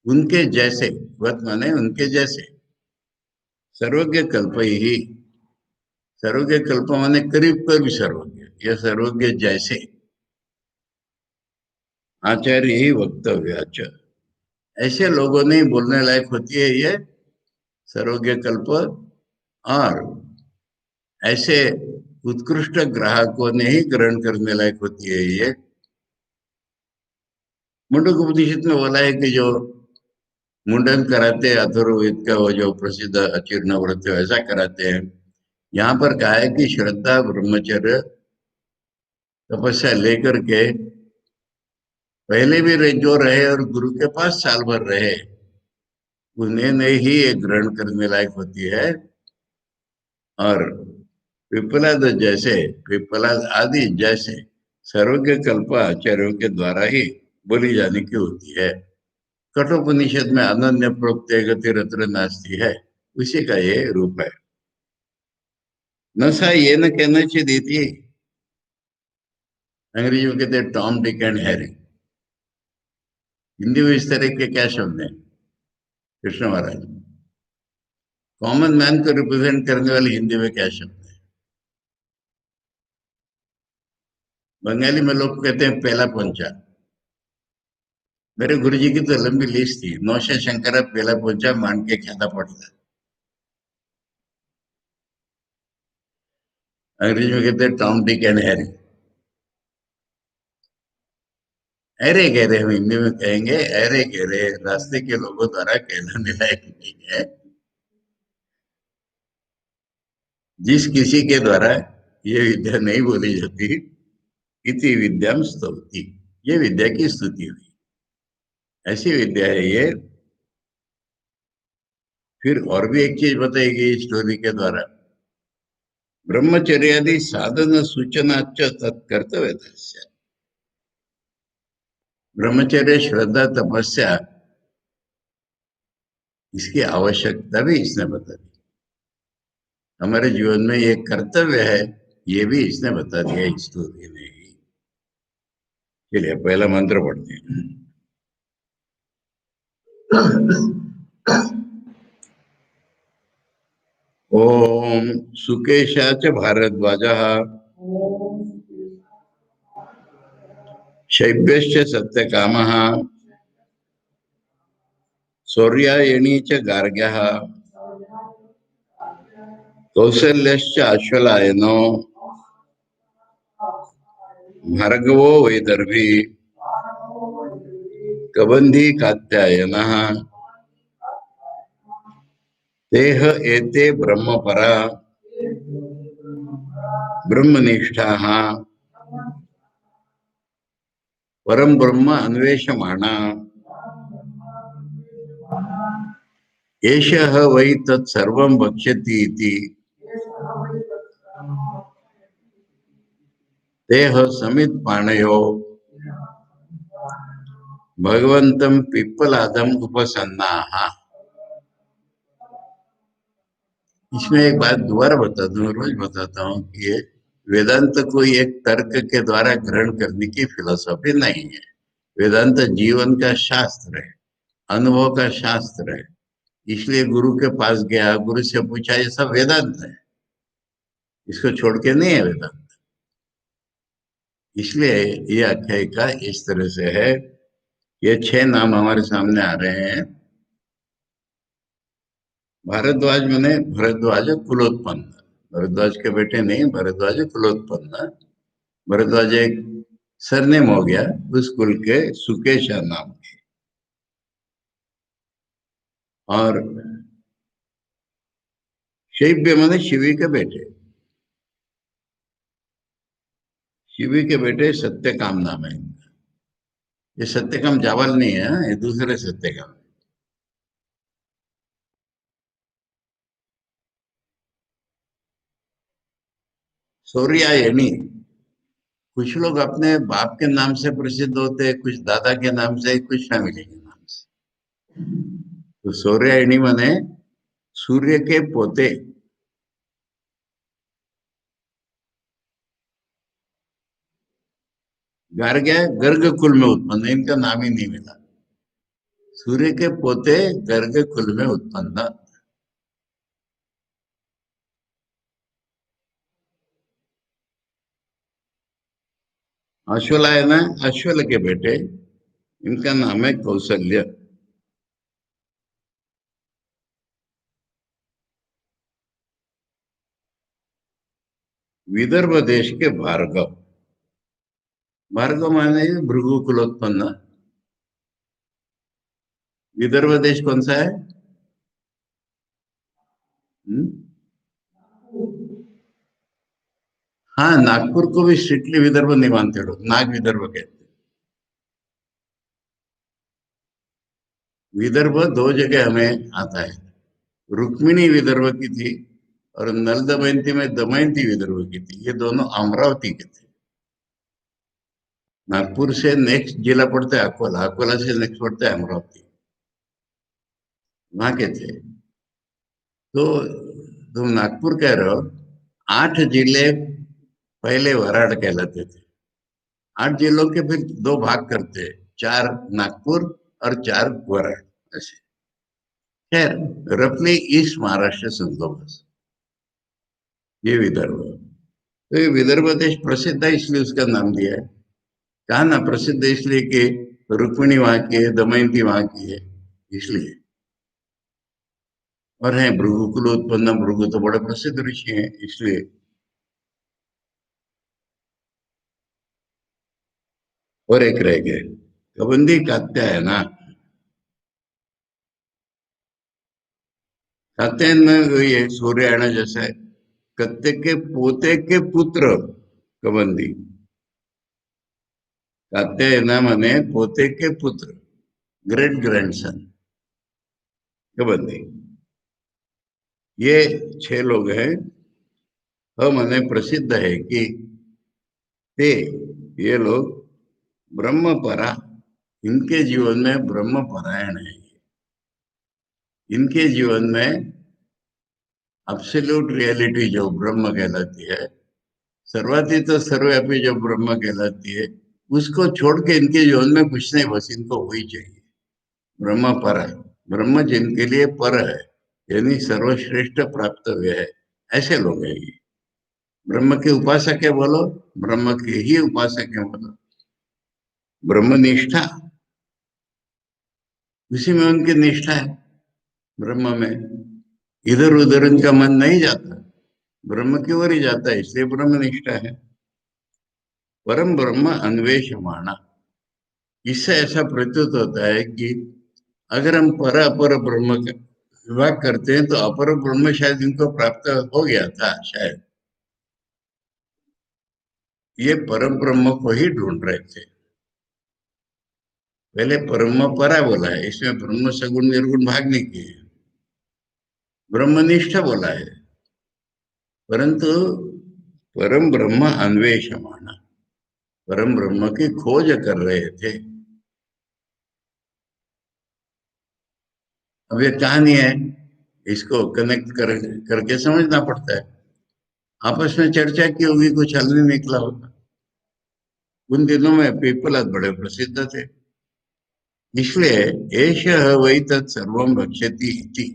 उनके जैसे, वत माने उनके जैसे, सर्वज्ञ कल्प ही। सर्वज्ञ कल्प माने करीब करीब सर्वज्ञ, या सर्वज्ञ जैसे आचार्य ही वक्तव्य। ऐसे लोगों ने बोलने लायक होती है ये सर्वज्ञ कल्प। और ऐसे उत्कृष्ट ग्राहकों ने ही ग्रहण करने लायक होती है ये। मुंडक उपनिषद में बोला है कि जो मुंडन कराते हैं अथर्ववेद का, वो जो प्रसिद्ध अचीर्ण व्रत ऐसा कराते हैं। यहाँ पर कहा है कि श्रद्धा, ब्रह्मचर्य, तपस्या लेकर के पहले भी जो रहे और गुरु के पास साल भर रहे, उन्हें ने ही ये ग्रहण करने लायक होती है। और पिप्पलाद जैसे, पिप्पलाद आदि जैसे सर्वज्ञ कल्प आचार्यों के द्वारा ही बोली जाने की होती है। कठोपनिषद में अनन्य प्रोक्ते गति रत्र नास्ती है, उसी का ये रूप है। नशा ये न कहना चाहिए थी, अंग्रेजी में कहते हैं Tom Dick and Harry. Hindi में इस तरह के क्या शब्द हैं कृष्ण महाराज? कॉमन मैन को रिप्रेजेंट करने वाले हिंदी में क्या शब्द है? बंगाली में लोग कहते हैं पहला पंचा। मेरे गुरु जी की तो लंबी लिस्ट थी, नौशे शंकरा पहला पंचा मान के ख्याता पड़ता। अंग्रेजी में कहते हैं टॉम डिक एंड हैरी। अरे कह रहे, हम हिंदी में कहेंगे अरे कह रहे, रास्ते के लोगों द्वारा कहलाने लायक नहीं है। जिस किसी के द्वारा ये विद्या नहीं बोली जाती, इति विद्याम स्तौति, ये विद्या की स्तुति हुई, ऐसी विद्या है ये। फिर और भी एक चीज बताई गई स्टोरी के द्वारा, ब्रह्मचर्यादि साधन सूचना तत्कर्तव्य। ब्रह्मचर्य, श्रद्धा, तपस्या, इसकी आवश्यकता भी इसने बता दी। हमारे जीवन में ये कर्तव्य है, ये भी इसने बता दिया इस स्टोरी ने ही। चलिए पहला मंत्र पढ़ते हैं। ओम सुकेशा च भारद्वाजः शैब्यश्च सत्यकामः शौर्यायणी च गार्ग्यः कौसल्यश्च अश्वलायनो भार्गवो वैदर्भी कबंधी कात्यायनः तेह एते ब्रह्मपरा ब्रह्मनिष्ठाः परम ब्रह्म अन्वेषमाणा एषः वै तत्सर्वं वक्ष्यति इति तेह समित पाणयो भगवंतं पिप्पलादम उपसन्नाः। इसमें एक बात दोबारा बताता हूँ, रोज बताता हूँ कि ये वेदांत कोई एक तर्क के द्वारा ग्रहण करने की फिलोसॉफी नहीं है। वेदांत जीवन का शास्त्र है, अनुभव का शास्त्र है। इसलिए गुरु के पास गया, गुरु से पूछा, ये सब वेदांत है, इसको छोड़ के नहीं है वेदांत। इसलिए ये आख्यायिका इस तरह से है। ये 6 नाम हमारे सामने आ रहे हैं। भारद्वाज मैंने भरद्वाज कुलोत्पन्न, भरद्वाज के बेटे नहीं, भरद्वाज कुलोत्पन्न। भरद्वाज एक सरनेम हो गया उस कुल के, सुकेशा नाम के। और शैब्य मैंने शिवी के बेटे, शिवी के बेटे सत्यकाम नाम है इनका। ये सत्यकाम जावल नहीं है, ये दूसरे सत्यकाम। सौर्यायनी, कुछ लोग अपने बाप के नाम से प्रसिद्ध होते हैं, कुछ दादा के नाम से, कुछ फैमिली के नाम से। तो सौर्यायनी माने सूर्य के पोते। गार्ग्य गर्ग कुल में उत्पन्न, इनका नाम ही नहीं मिला। सूर्य के पोते गर्ग कुल में उत्पन्न। अश्वलायन अश्वल के बेटे, इनका नाम है कौशल्य। विदर्भ देश के भार्गव, भार्गव माने भृगु कुलोत्पन्न। विदर्भ देश कौन सा है? हुँ? हाँ, नागपुर को भी स्ट्रिक्टली विदर्भ नहीं मानते लोग, नाग विदर्भ कहते हैं। विदर्भ दो जगह हमें आता है। रुक्मिणी विदर्भ की थी और नल दमयंती में दमयंती विदर्भ की थी। ये दोनों अमरावती के थे। नागपुर से नेक्स्ट जिला पड़ता है अकोला, अकोला से नेक्स्ट पड़ता है अमरावती, वहां के थे। तो तुम नागपुर कह रहे हो, 8 जिले पहले वराड कहलाते थे। 8 जिलों के फिर 2 भाग करते हैं, 4 नागपुर और 4 वराड ऐसे। खैर, रफली ईस्ट महाराष्ट्र समझो बस, ये विदर्भ। तो ये विदर्भ देश प्रसिद्ध है, इसलिए उसका नाम दिया है। कहा ना प्रसिद्ध इसलिए कि रुक्मिणी वहां की है, दमयंती वहां की है, इसलिए। और है भृगुकुल उत्पन्न, भृगु तो बड़े प्रसिद्ध ऋषि हैं, इसलिए। और एक रह गए, कबंदी कात्यायना। कात्यायन में ये सूर्यायण जैसा है। कत्ते के पोते के पुत्र कबंदी। कात्यायना माने पोते के पुत्र, ग्रेट ग्रैंडसन कबंदी। ये 6 लोग हैं। हम हमें प्रसिद्ध है कि ते, ये लोग ब्रह्मपरा, इनके जीवन में ब्रह्म परायण है। इनके जीवन में अब्सोल्यूट रियलिटी जो ब्रह्म कहलाती है, सर्वातीत सर्वव्यापी जो ब्रह्म कहलाती है, उसको छोड़ के इनके जीवन में कुछ नहीं, बस इनको वही चाहिए। ब्रह्म पर है, ब्रह्म जिनके लिए पर है। यानी सर्वश्रेष्ठ प्राप्तव्य है, ऐसे लोग हैं ये। ब्रह्म के उपासक है बोलो, ब्रह्म के ही उपासक है बोलो, ब्रह्मनिष्ठा, उसी में उनकी निष्ठा है, ब्रह्म में। इधर उधर उनका मन नहीं जाता, ब्रह्म की ओर ही जाता है, इसलिए ब्रह्मनिष्ठा है। परम ब्रह्म अन्वेषमाणा, इससे ऐसा प्रतीत होता है कि अगर हम पर अपर ब्रह्म का विभाग करते हैं तो अपर ब्रह्म शायद इनको प्राप्त हो गया था शायद, ये परम ब्रह्म को ही ढूंढ रहे थे। पहले परम परा बोला है, इसमें ब्रह्म सगुण निर्गुण भाग नहीं किए, ब्रह्मनिष्ठ बोला है, परंतु परम ब्रह्म अन्वेषमाना, परम ब्रह्म की खोज कर रहे थे। अब ये कहानी है, इसको कनेक्ट करके समझना पड़ता है। आपस में चर्चा की होगी, कुछ हल नहीं निकला होगा। उन दिनों में पीपल बड़े प्रसिद्ध थे, इसलिए एष वही तत्सर्वम भक्ष्यति इति,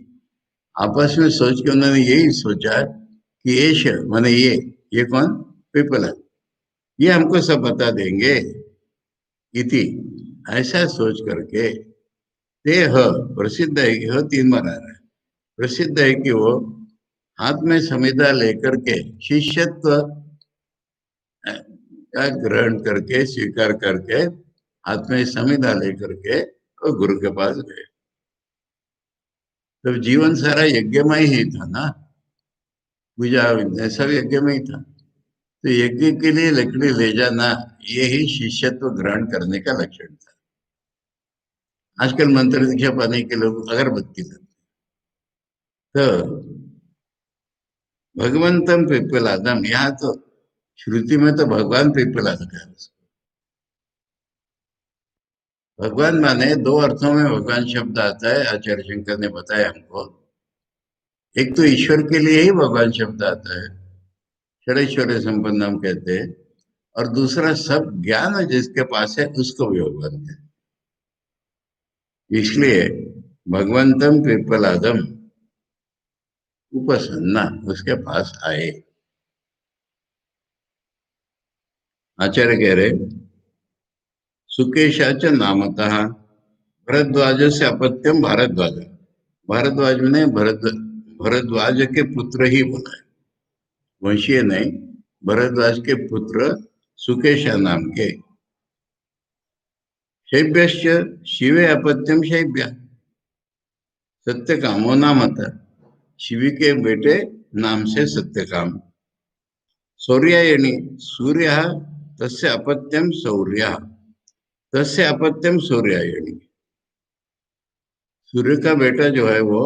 आपस में सोच के उन्होंने यही सोचा कि एष माने ये कौन, पीपल, ये हमको सब बता देंगे, इति, ऐसा सोच करके, ते ह प्रसिद्ध है कि ह तीन बार आ रहा है, प्रसिद्ध है कि वो हाथ में समिधा लेकर के शिष्यत्व का ग्रहण करके स्वीकार करके हाथ में समिधा लेकर के वो गुरु के पास गए। तो जीवन सारा यज्ञमय ही था ना, पूजा विद्या सब यज्ञ में ही था, तो यज्ञ के लिए लकड़ी ले जाना, ये ही शिष्यत्व ग्रहण करने का लक्षण था। आजकल मंत्र दीक्षा पाने के लोग अगरबत्ती करते, तो भगवंतम पिप्पलादम, यहाँ तो श्रुति में तो भगवान पिप्पलाद है। भगवान माने दो अर्थों में भगवान शब्द आता है, आचार्य शंकर ने बताया हमको। एक तो ईश्वर के लिए ही भगवान शब्द आता है, षडैश्वर्य संपन्न हम कहते हैं, और दूसरा सब ज्ञान जिसके पास है उसको भी भगवान कहते हैं। इसलिए भगवंतम पिप्पलादम उपसन्ना, उसके पास आए। आचार्य कह रहे सुकेशाच नामतः भरद्वाज से अपत्यम भारद्वाज, भारद्वाज ने भरद्वाज के पुत्र ही बोला है, वंशीय नहीं, भरद्वाज के पुत्र सुकेशा नाम के। शैब्यश्च शिवे अपत्यम शैब्य, सत्यकामो नाम था, शिवी के बेटे नाम से सत्यकाम। सौर्यायणी, सूर्य तस्य अपत्यम सौर्य, तस्य अपत्यम सौर्यायणी, सूर्य का बेटा जो है वो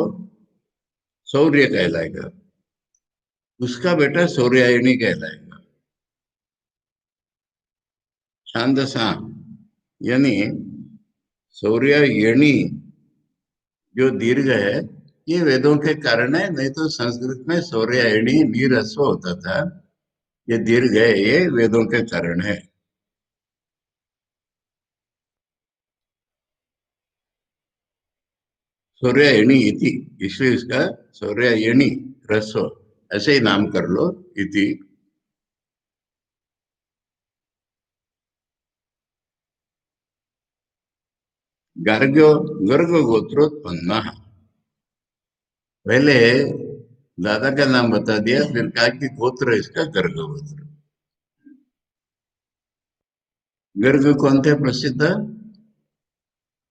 सौर्य कहलाएगा, उसका बेटा सौर्यायणी कहलाएगा। छांदसा, यानी सौर्यायणी जो दीर्घ है, ये वेदों के कारण है, नहीं तो संस्कृत में सौर्यायणी नीरस्व होता था, ये दीर्घ है, ये वेदों के कारण है। सौर्यायणी इति, इसलिए इसका सौर्यायणी ह्रस्व, ऐसे ही नाम कर लो, इति। गार्ग्यो गर्ग गोत्रोत्पन्न, पहले दादा का नाम बता दिया, फिर कहा कि गोत्र इसका गर्ग गोत्र। गर्ग कौन थे प्रसिद्ध,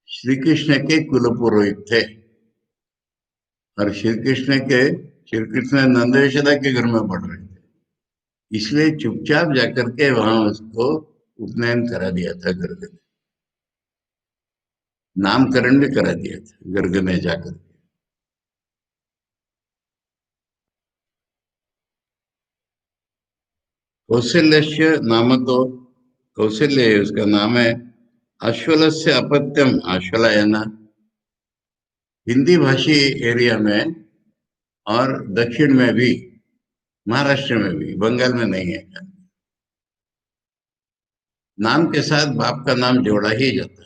श्री कृष्ण के कुल पुरोहित थे, और श्री कृष्ण नंद यशोदा के घर में पढ़ रहे थे, इसलिए चुपचाप जाकर के वहां उसको उपनयन करा दिया था गर्ग ने, नामकरण भी करा दिया था गर्ग ने जाकर। कौशल्य नाम तो, कौशल्य उसका नाम है, अश्वल से अपत्यम आश्वलायना, हिंदी भाषी एरिया में और दक्षिण में भी, महाराष्ट्र में भी, बंगाल में नहीं है, नाम के साथ बाप का नाम जोड़ा ही जाता है।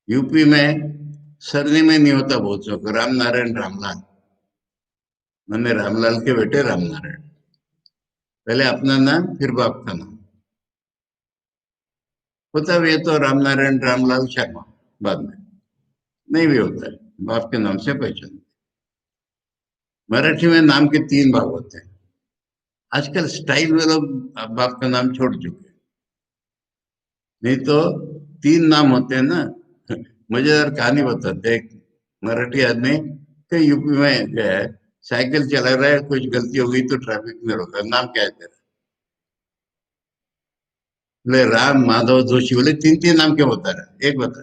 यूपी में सरनेम में नहीं होता बहुत सौ को, राम नारायण रामलाल। मैंने रामलाल के बेटे राम नारायण। पहले अपना नाम फिर बाप का नाम होता भी है तो राम नारायण रामलाल शर्मा। बाद में नहीं भी होता है, बाप के नाम से पहचान। मराठी में नाम के तीन भाग होते हैं। आजकल स्टाइल में लोग बाप का नाम छोड़ चुके हैं। नहीं तो तीन नाम होते हैं ना। मजेदार कहानी बताते हैं। एक मराठी आदमी कहीं यूपी में गया है, साइकिल चला रहा है, कुछ गलती हो गई तो ट्रैफिक में रोका। नाम क्या है तेरा? बोले राम माधव जोशी। बोले तीन तीन नाम क्यों बता रहा है, एक बता।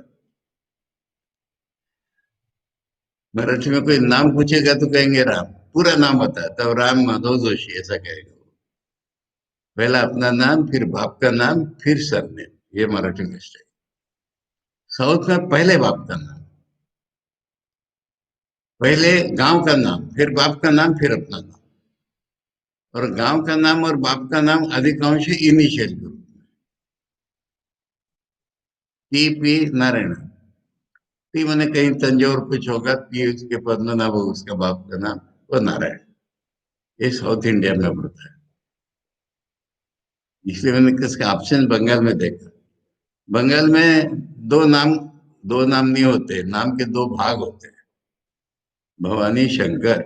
मराठी में कोई नाम पूछेगा तो कहेंगे राम, पूरा नाम बता तब राम माधव जोशी ऐसा कहेगा। पहला अपना नाम, फिर बाप का नाम, फिर सरनेम। ये मराठी में स्टाइल। साउथ में पहले बाप का नाम, पहले गांव का नाम, फिर बाप का नाम, फिर अपना नाम। और गांव का नाम और बाप का नाम अधिकांश इनिशियल के रूप में। T P Narayan. टी मैंने कहीं तंजौर कुछ होगा, पी उसके पद्मनाभ हो उसका बाप का नाम, वो नारायण। ये साउथ इंडिया में पड़ता है। इसलिए मैंने किसका ऑप्शन बंगाल में देखा। बंगाल में दो नाम, दो नाम नहीं होते, नाम के दो भाग होते हैं। भवानी शंकर,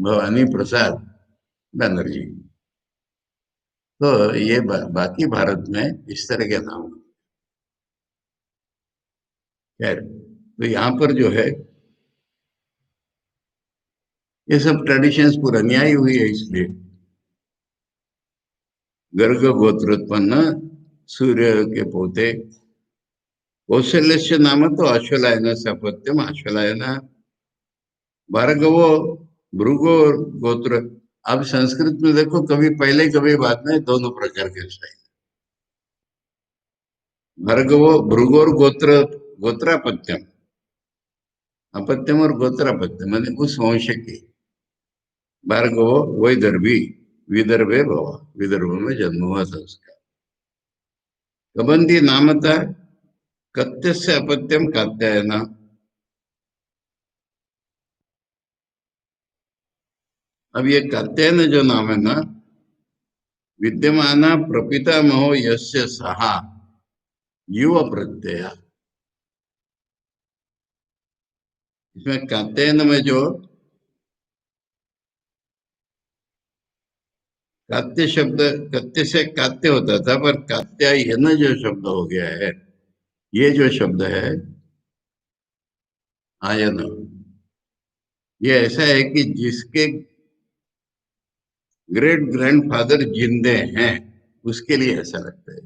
भवानी प्रसाद बनर्जी। तो ये बाकी भारत में इस तरह के नाम। खैर, तो यहाँ पर जो है ये सब ट्रेडिशंस पुरानी आई हुई है। इसलिए गर्ग गोत्रोत्पन्न सूर्य के पोते कौशल्य नाम तो अश्वलायन सपत्यम अश्वलायन भार्गवो भृगो गोत्र। अब संस्कृत में देखो, कभी पहले कभी बाद में दोनों प्रकार के स्टाइल। भार्गवो भृगोर गोत्र, गोत्रापत्यम। अपत्यम और गोत्रापत्यम मैंने उस वंश के। भार्गवो वैदर्भी, विदर्भे भवा, विदर्भ में जन्म हुआ था उसका। कबंदी नामता कत्यस्य अपत्यम कात्यायन। अब ये कात्यायन जो नाम है ना, विद्यमान प्रपितामहो यस्य सहा युव प्रत्यय। इसमें कात्यायन में जो कात्य शब्द, कत्य से कात्य होता था, पर कात्यायन जो शब्द हो गया है, ये जो शब्द है आयन, ये ऐसा है कि जिसके ग्रेट ग्रैंडफादर जिंदे हैं उसके लिए ऐसा लगता है।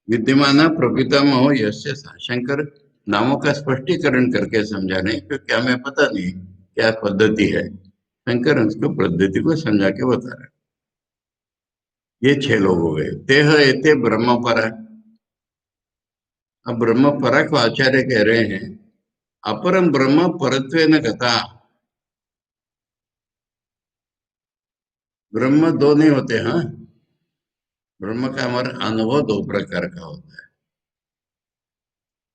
विद्यमान प्रपितामह यस्य सा। शंकर नामों का स्पष्टीकरण करके समझा नहीं, क्योंकि हमें पता नहीं क्या पद्धति है। शंकर उसको पद्धति को समझा के बता रहे। ये छह लोग हो गए। तेह एते ब्रह्म पर। अब ब्रह्म परा को आचार्य कह रहे हैं, अपरम ब्रह्म परत्वेन गता। ब्रह्म दो नहीं होते, हाँ। ब्रह्म का हमारा अनुभव दो प्रकार का होता है।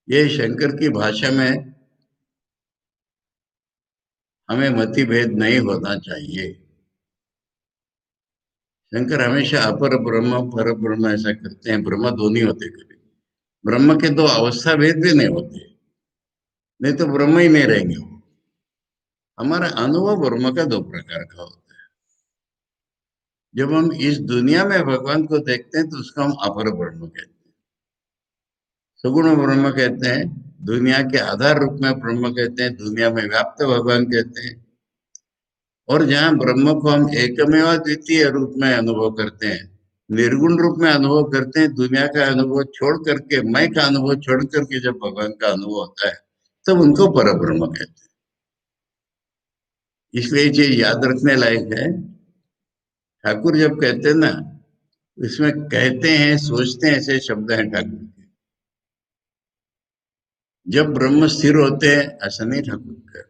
ये शंकर की भाषा में हमें मतिभेद नहीं होना चाहिए। शंकर हमेशा अपर ब्रह्म पर ब्रह्म ऐसा करते हैं। ब्रह्म दो नहीं होते कभी। ब्रह्म के दो अवस्था भेद भी नहीं होते, नहीं तो ब्रह्म ही नहीं रहेंगे वो। हमारा अनुभव ब्रह्म का दो प्रकार का होता है। जब हम इस दुनिया में भगवान को देखते हैं तो उसको हम अपर ब्रह्म कहते हैं, सगुण ब्रह्म कहते हैं। दुनिया के आधार रूप में ब्रह्म कहते हैं, दुनिया में व्याप्त भगवान कहते हैं। और जहाँ ब्रह्म को हम एकमेव द्वितीय रूप में अनुभव करते हैं, निर्गुण रूप में अनुभव करते हैं, दुनिया का अनुभव छोड़ करके, मैं का अनुभव छोड़ करके जब भगवान का अनुभव होता है, तब उनको पर ब्रह्म कहते हैं। इसलिए ये चीज याद रखने लायक है। ठाकुर जब कहते हैं ना, इसमें कहते हैं सोचते हैं ऐसे शब्द हैं ठाकुर के। जब ब्रह्म स्थिर होते हैं, ऐसा नहीं ठाकुर का।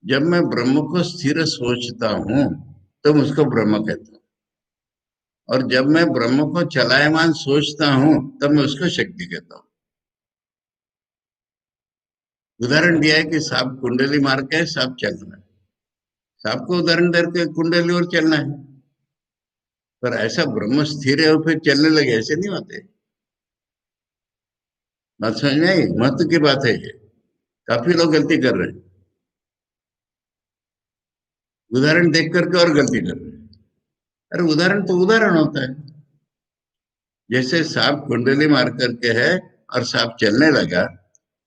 जब मैं ब्रह्म को स्थिर सोचता हूं तब उसको ब्रह्म कहता हूं। और जब मैं ब्रह्म को चलायमान सोचता हूं तब मैं उसको शक्ति कहता हूं। उदाहरण दिया है कि सांप कुंडली मार के सांप चल रहा है। सांप को उदाहरण दे के कुंडली और चलना है। पर ऐसा ब्रह्म स्थिर है और फिर चलने लगे, ऐसे नहीं होते। बात समझ में आई? महत्व की बात है ये। काफी लोग गलती कर रहे हैं, उदाहरण देख करके और गलती कर रहे हैं। अरे उदाहरण तो उदाहरण होता है। जैसे सांप कुंडली मार करके है और सांप चलने लगा,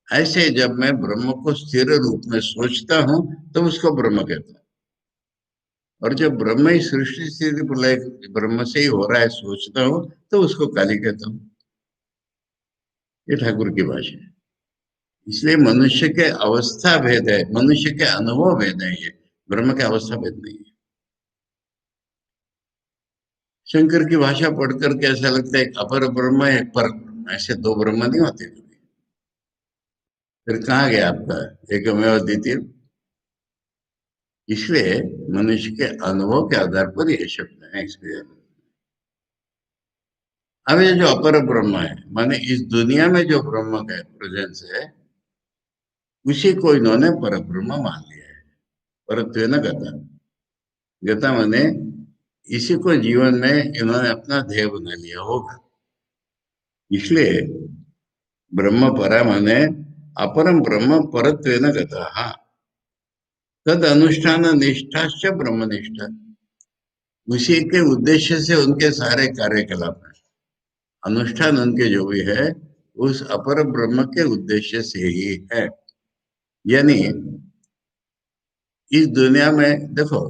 ऐसे जब मैं ब्रह्म को स्थिर रूप में सोचता हूं तो उसको ब्रह्म कहता हूं। और जब ब्रह्म ही सृष्टि स्थिति प्रलय ब्रह्म से ही हो रहा है सोचता हूं तो उसको काली कहता हूं। ये ठाकुर की भाषा है। इसलिए मनुष्य के अवस्था भेद है, मनुष्य के अनुभव भेद है, ये ब्रह्म के अवस्था भेद नहीं है। शंकर की भाषा पढ़ करके ऐसा लगता है एक अपर ब्रह्म है, एक पर ब्रह्म, ऐसे दो ब्रह्म नहीं होते कभी। फिर कहाँ गया आपका एकमेव अद्वितीय? इसलिए मनुष्य के अनुभव के आधार पर ये शब्द है इसलिए। अब ये जो अपर ब्रह्म है, माने इस दुनिया में जो ब्रह्म का प्रेजेंस है, उसी को इन्होंने पर ब्रह्म मान लिया है। परत्व न गता, गता माने इसी को जीवन में इन्होंने अपना ध्येय बना लिया होगा। इसलिए ब्रह्म परा माने अपरम ब्रह्म परत्व न गता। हाँ, तद अनुष्ठान निष्ठाश्च ब्रह्मनिष्ठा, उसी के उद्देश्य से उनके सारे कार्यकलाप हैं। अनुष्ठान उनके जो भी है उस अपर ब्रह्म के उद्देश्य से ही है। यानी इस दुनिया में देखो,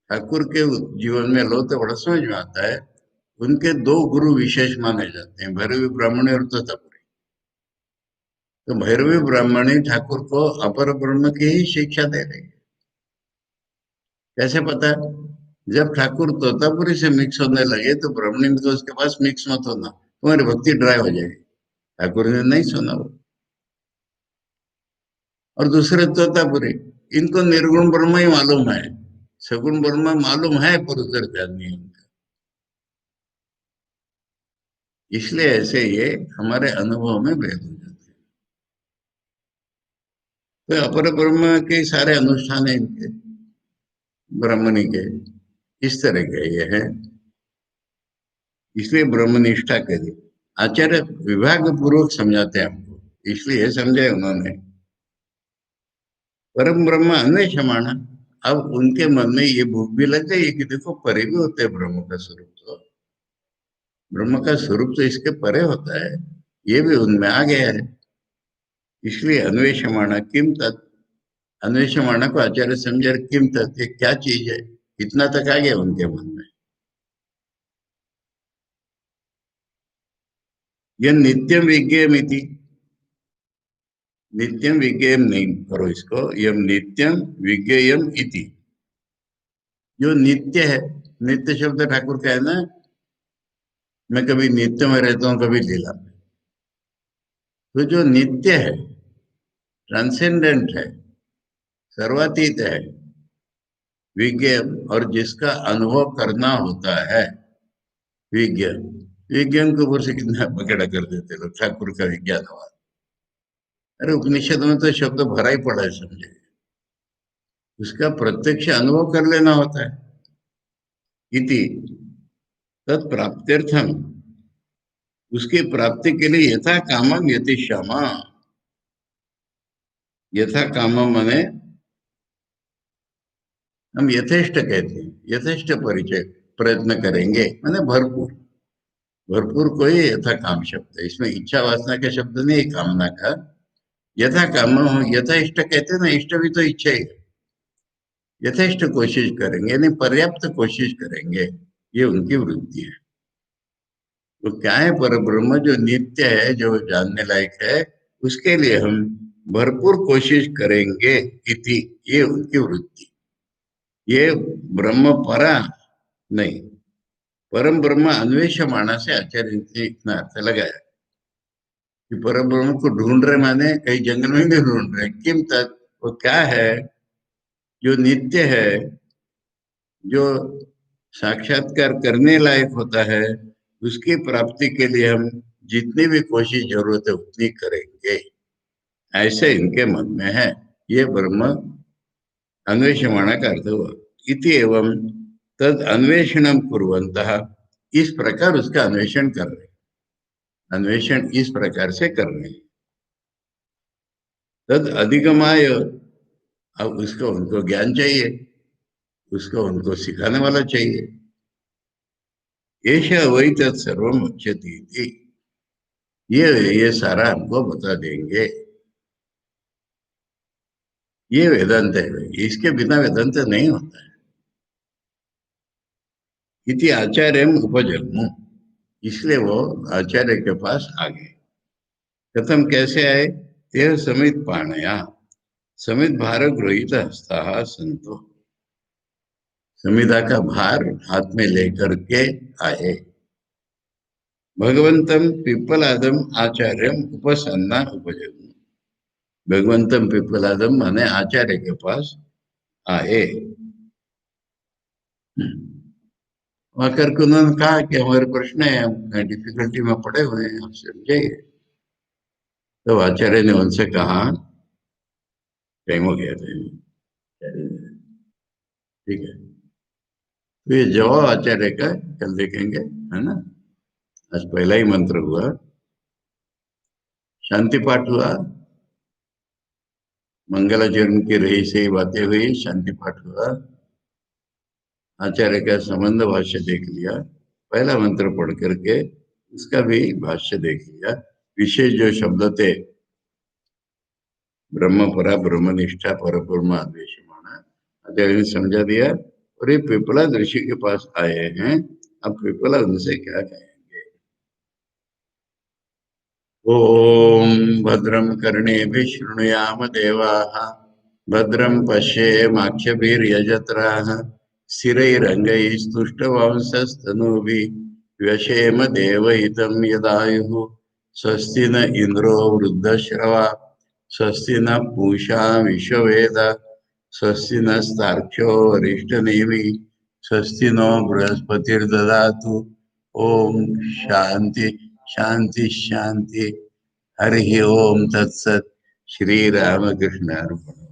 ठाकुर के जीवन में लो तो बड़ा समझ में आता है। उनके दो गुरु विशेष माने जाते हैं, भैरवी ब्राह्मणी और तोतापुरी। तो भैरवी ब्राह्मणी ठाकुर को अपर ब्रह्म की ही शिक्षा दे रही है। कैसे पता है? जब ठाकुर तोतापुरी से मिक्स होने लगे तो ब्राह्मणी ने तो उसके पास मिक्स मत होना, तुम्हारी भक्ति ड्राई हो जाएगी। ठाकुर ने नहीं सुना वो। और दूसरे तोतापुरी, इनको निर्गुण ब्रह्म ही मालूम है, सगुण ब्रह्म मालूम है पर उधर ध्यान नहीं उनका। इसलिए ऐसे ये हमारे अनुभव में भेद हो जाते हैं। तो अपर ब्रह्म के सारे अनुष्ठान है इनके ब्राह्मणी के, इस तरह के ये है। इसलिए ब्रह्मनिष्ठा करी। आचार्य विभाग पूर्वक समझाते हैं हमको, इसलिए समझे उन्होंने परम ब्रह्म अन्वेषमाण। अब उनके मन में ये भूख भी लग गई कि देखो परे भी होते हैं ब्रह्म का स्वरूप, तो ब्रह्म का स्वरूप तो इसके परे होता है, ये भी उनमें आ गया है। इसलिए अन्वेषमाण किम तत्, अन्वेषमाण को आचार्य समझे किम तत्, ये क्या चीज है, इतना तक आ गया उनके मन में। यह नित्यम विज्ञेयमिति, नित्यम विज्ञेयम नहीं करो इसको, यम नित्यम विज्ञेयम इति, जो नित्य है। नित्य शब्द ठाकुर का है ना, मैं कभी नित्य में रहता हूँ कभी लीला में। तो जो नित्य है, ट्रांसेंडेंट है, सर्वातीत है, विज्ञ, और जिसका अनुभव करना होता है, विज्ञ। विज्ञान के ऊपर से कितना पकड़ा कर देते लोग, ठाकुर का विज्ञानवाद। अरे उपनिषद में तो शब्द भरा ही पड़ा है, समझे। उसका प्रत्यक्ष अनुभव कर लेना होता है। इति तत्प्राप्त्यर्थम, उसकी प्राप्ति के लिए यथा कामम यति क्षमा। यथा कामम माने हम यथेष्ट कहते हैं, यथेष्ट परिचय प्रयत्न करेंगे माने भरपूर। भरपूर को ही यथा काम शब्द है, इसमें इच्छा वासना का शब्द नहीं है, कामना का। यथा काम, यथा इष्ट कहते हैं ना, इष्ट भी तो इच्छा ही है। यथेष्ट कोशिश करेंगे यानी पर्याप्त कोशिश करेंगे, ये उनकी वृत्ति है। तो क्या है पर ब्रह्म जो नित्य है, जो जानने लायक है, उसके लिए हम भरपूर कोशिश करेंगे, इति, ये उनकी वृत्ति। ये ब्रह्म परा नहीं, परम ब्रह्म अन्वेषमाणा से आचार्य ने इतना अर्थ लगाया कि परम ब्रह्म को ढूंढ रहे माने कहीं जंगल में नहीं ढूंढ रहे, किम तत्, वो क्या है जो नित्य है, जो साक्षात्कार करने लायक होता है, उसकी प्राप्ति के लिए हम जितनी भी कोशिश जरूरत है उतनी करेंगे, ऐसे इनके मन में है। ये ब्रह्म अन्वेषमाणा का अर्थ हुआ। इति एवं तद अन्वेषणम कुर्वन्तः, इस प्रकार उसका अन्वेषण कर रहे, अन्वेषण इस प्रकार से कर रहे हैं। तद अधिगमाय, अब उसको उनको ज्ञान चाहिए, उसको उनको सिखाने वाला चाहिए। एष वही तत्सर्वम उच्यते इति, ये सारा हमको बता देंगे। ये वेदांत है भाई, इसके बिना वेदांत नहीं होता है। इति आचार्य उपजन्मु, इसलिए वो आचार्य के पास आ गए। कथम कैसे आए? तेह समित पाणया, समित भार गृहीत हस्ता संतो, समिधा का भार हाथ में लेकर के आए। भगवंतम पिप्पलादम आचार्यम उपसन्ना उपजन्मु, भगवंतम पिप्पलादम माने आचार्य के पास आए। आकर के उन्होंने कहा कि हमारे प्रश्न है, हम डिफिकल्टी में पड़े हुए हैं, आप समझाइए। तो आचार्य ने उनसे कहा, टाइम हो गया था, ठीक है, तो ये जवाब आचार्य का कल देखेंगे, है ना। आज पहला ही मंत्र हुआ, शांति पाठ हुआ, मंगलाचरण की रही से ही बातें हुई, शांति पाठ हुआ, आचार्य का संबंध भाष्य देख लिया, पहला मंत्र पढ़ करके उसका भी भाष्य देख लिया। विशेष जो शब्द थे, ब्रह्म परा ब्रह्मनिष्ठा पर ब्रह्म आदेशमाना, आचार्य ने समझा दिया। और ये पिपला ऋषि के पास आए हैं, अब पिपला उनसे क्या कहेंगे। ओम भद्रम कर्णेभिः शृणुयाम देवाः, भद्रम पश्येमाक्षभिर्यजत्राः, स्थिरैरङ्गैस्तुष्टवंशस्तनूभिः, व्यशेम देवहितं यदायुः। स्वस्ति न इंद्रो वृद्धश्रवा, स्वस्ति न पूषा विश्ववेदा, स्वस्ति नस्तार्क्ष्यो वरिष्ठनेमि, स्वस्ति नो बृहस्पतिर्ददातु। ओम शांति शांति शांति। हरि ओम तत्सत। श्री रामकृष्ण अर्पण।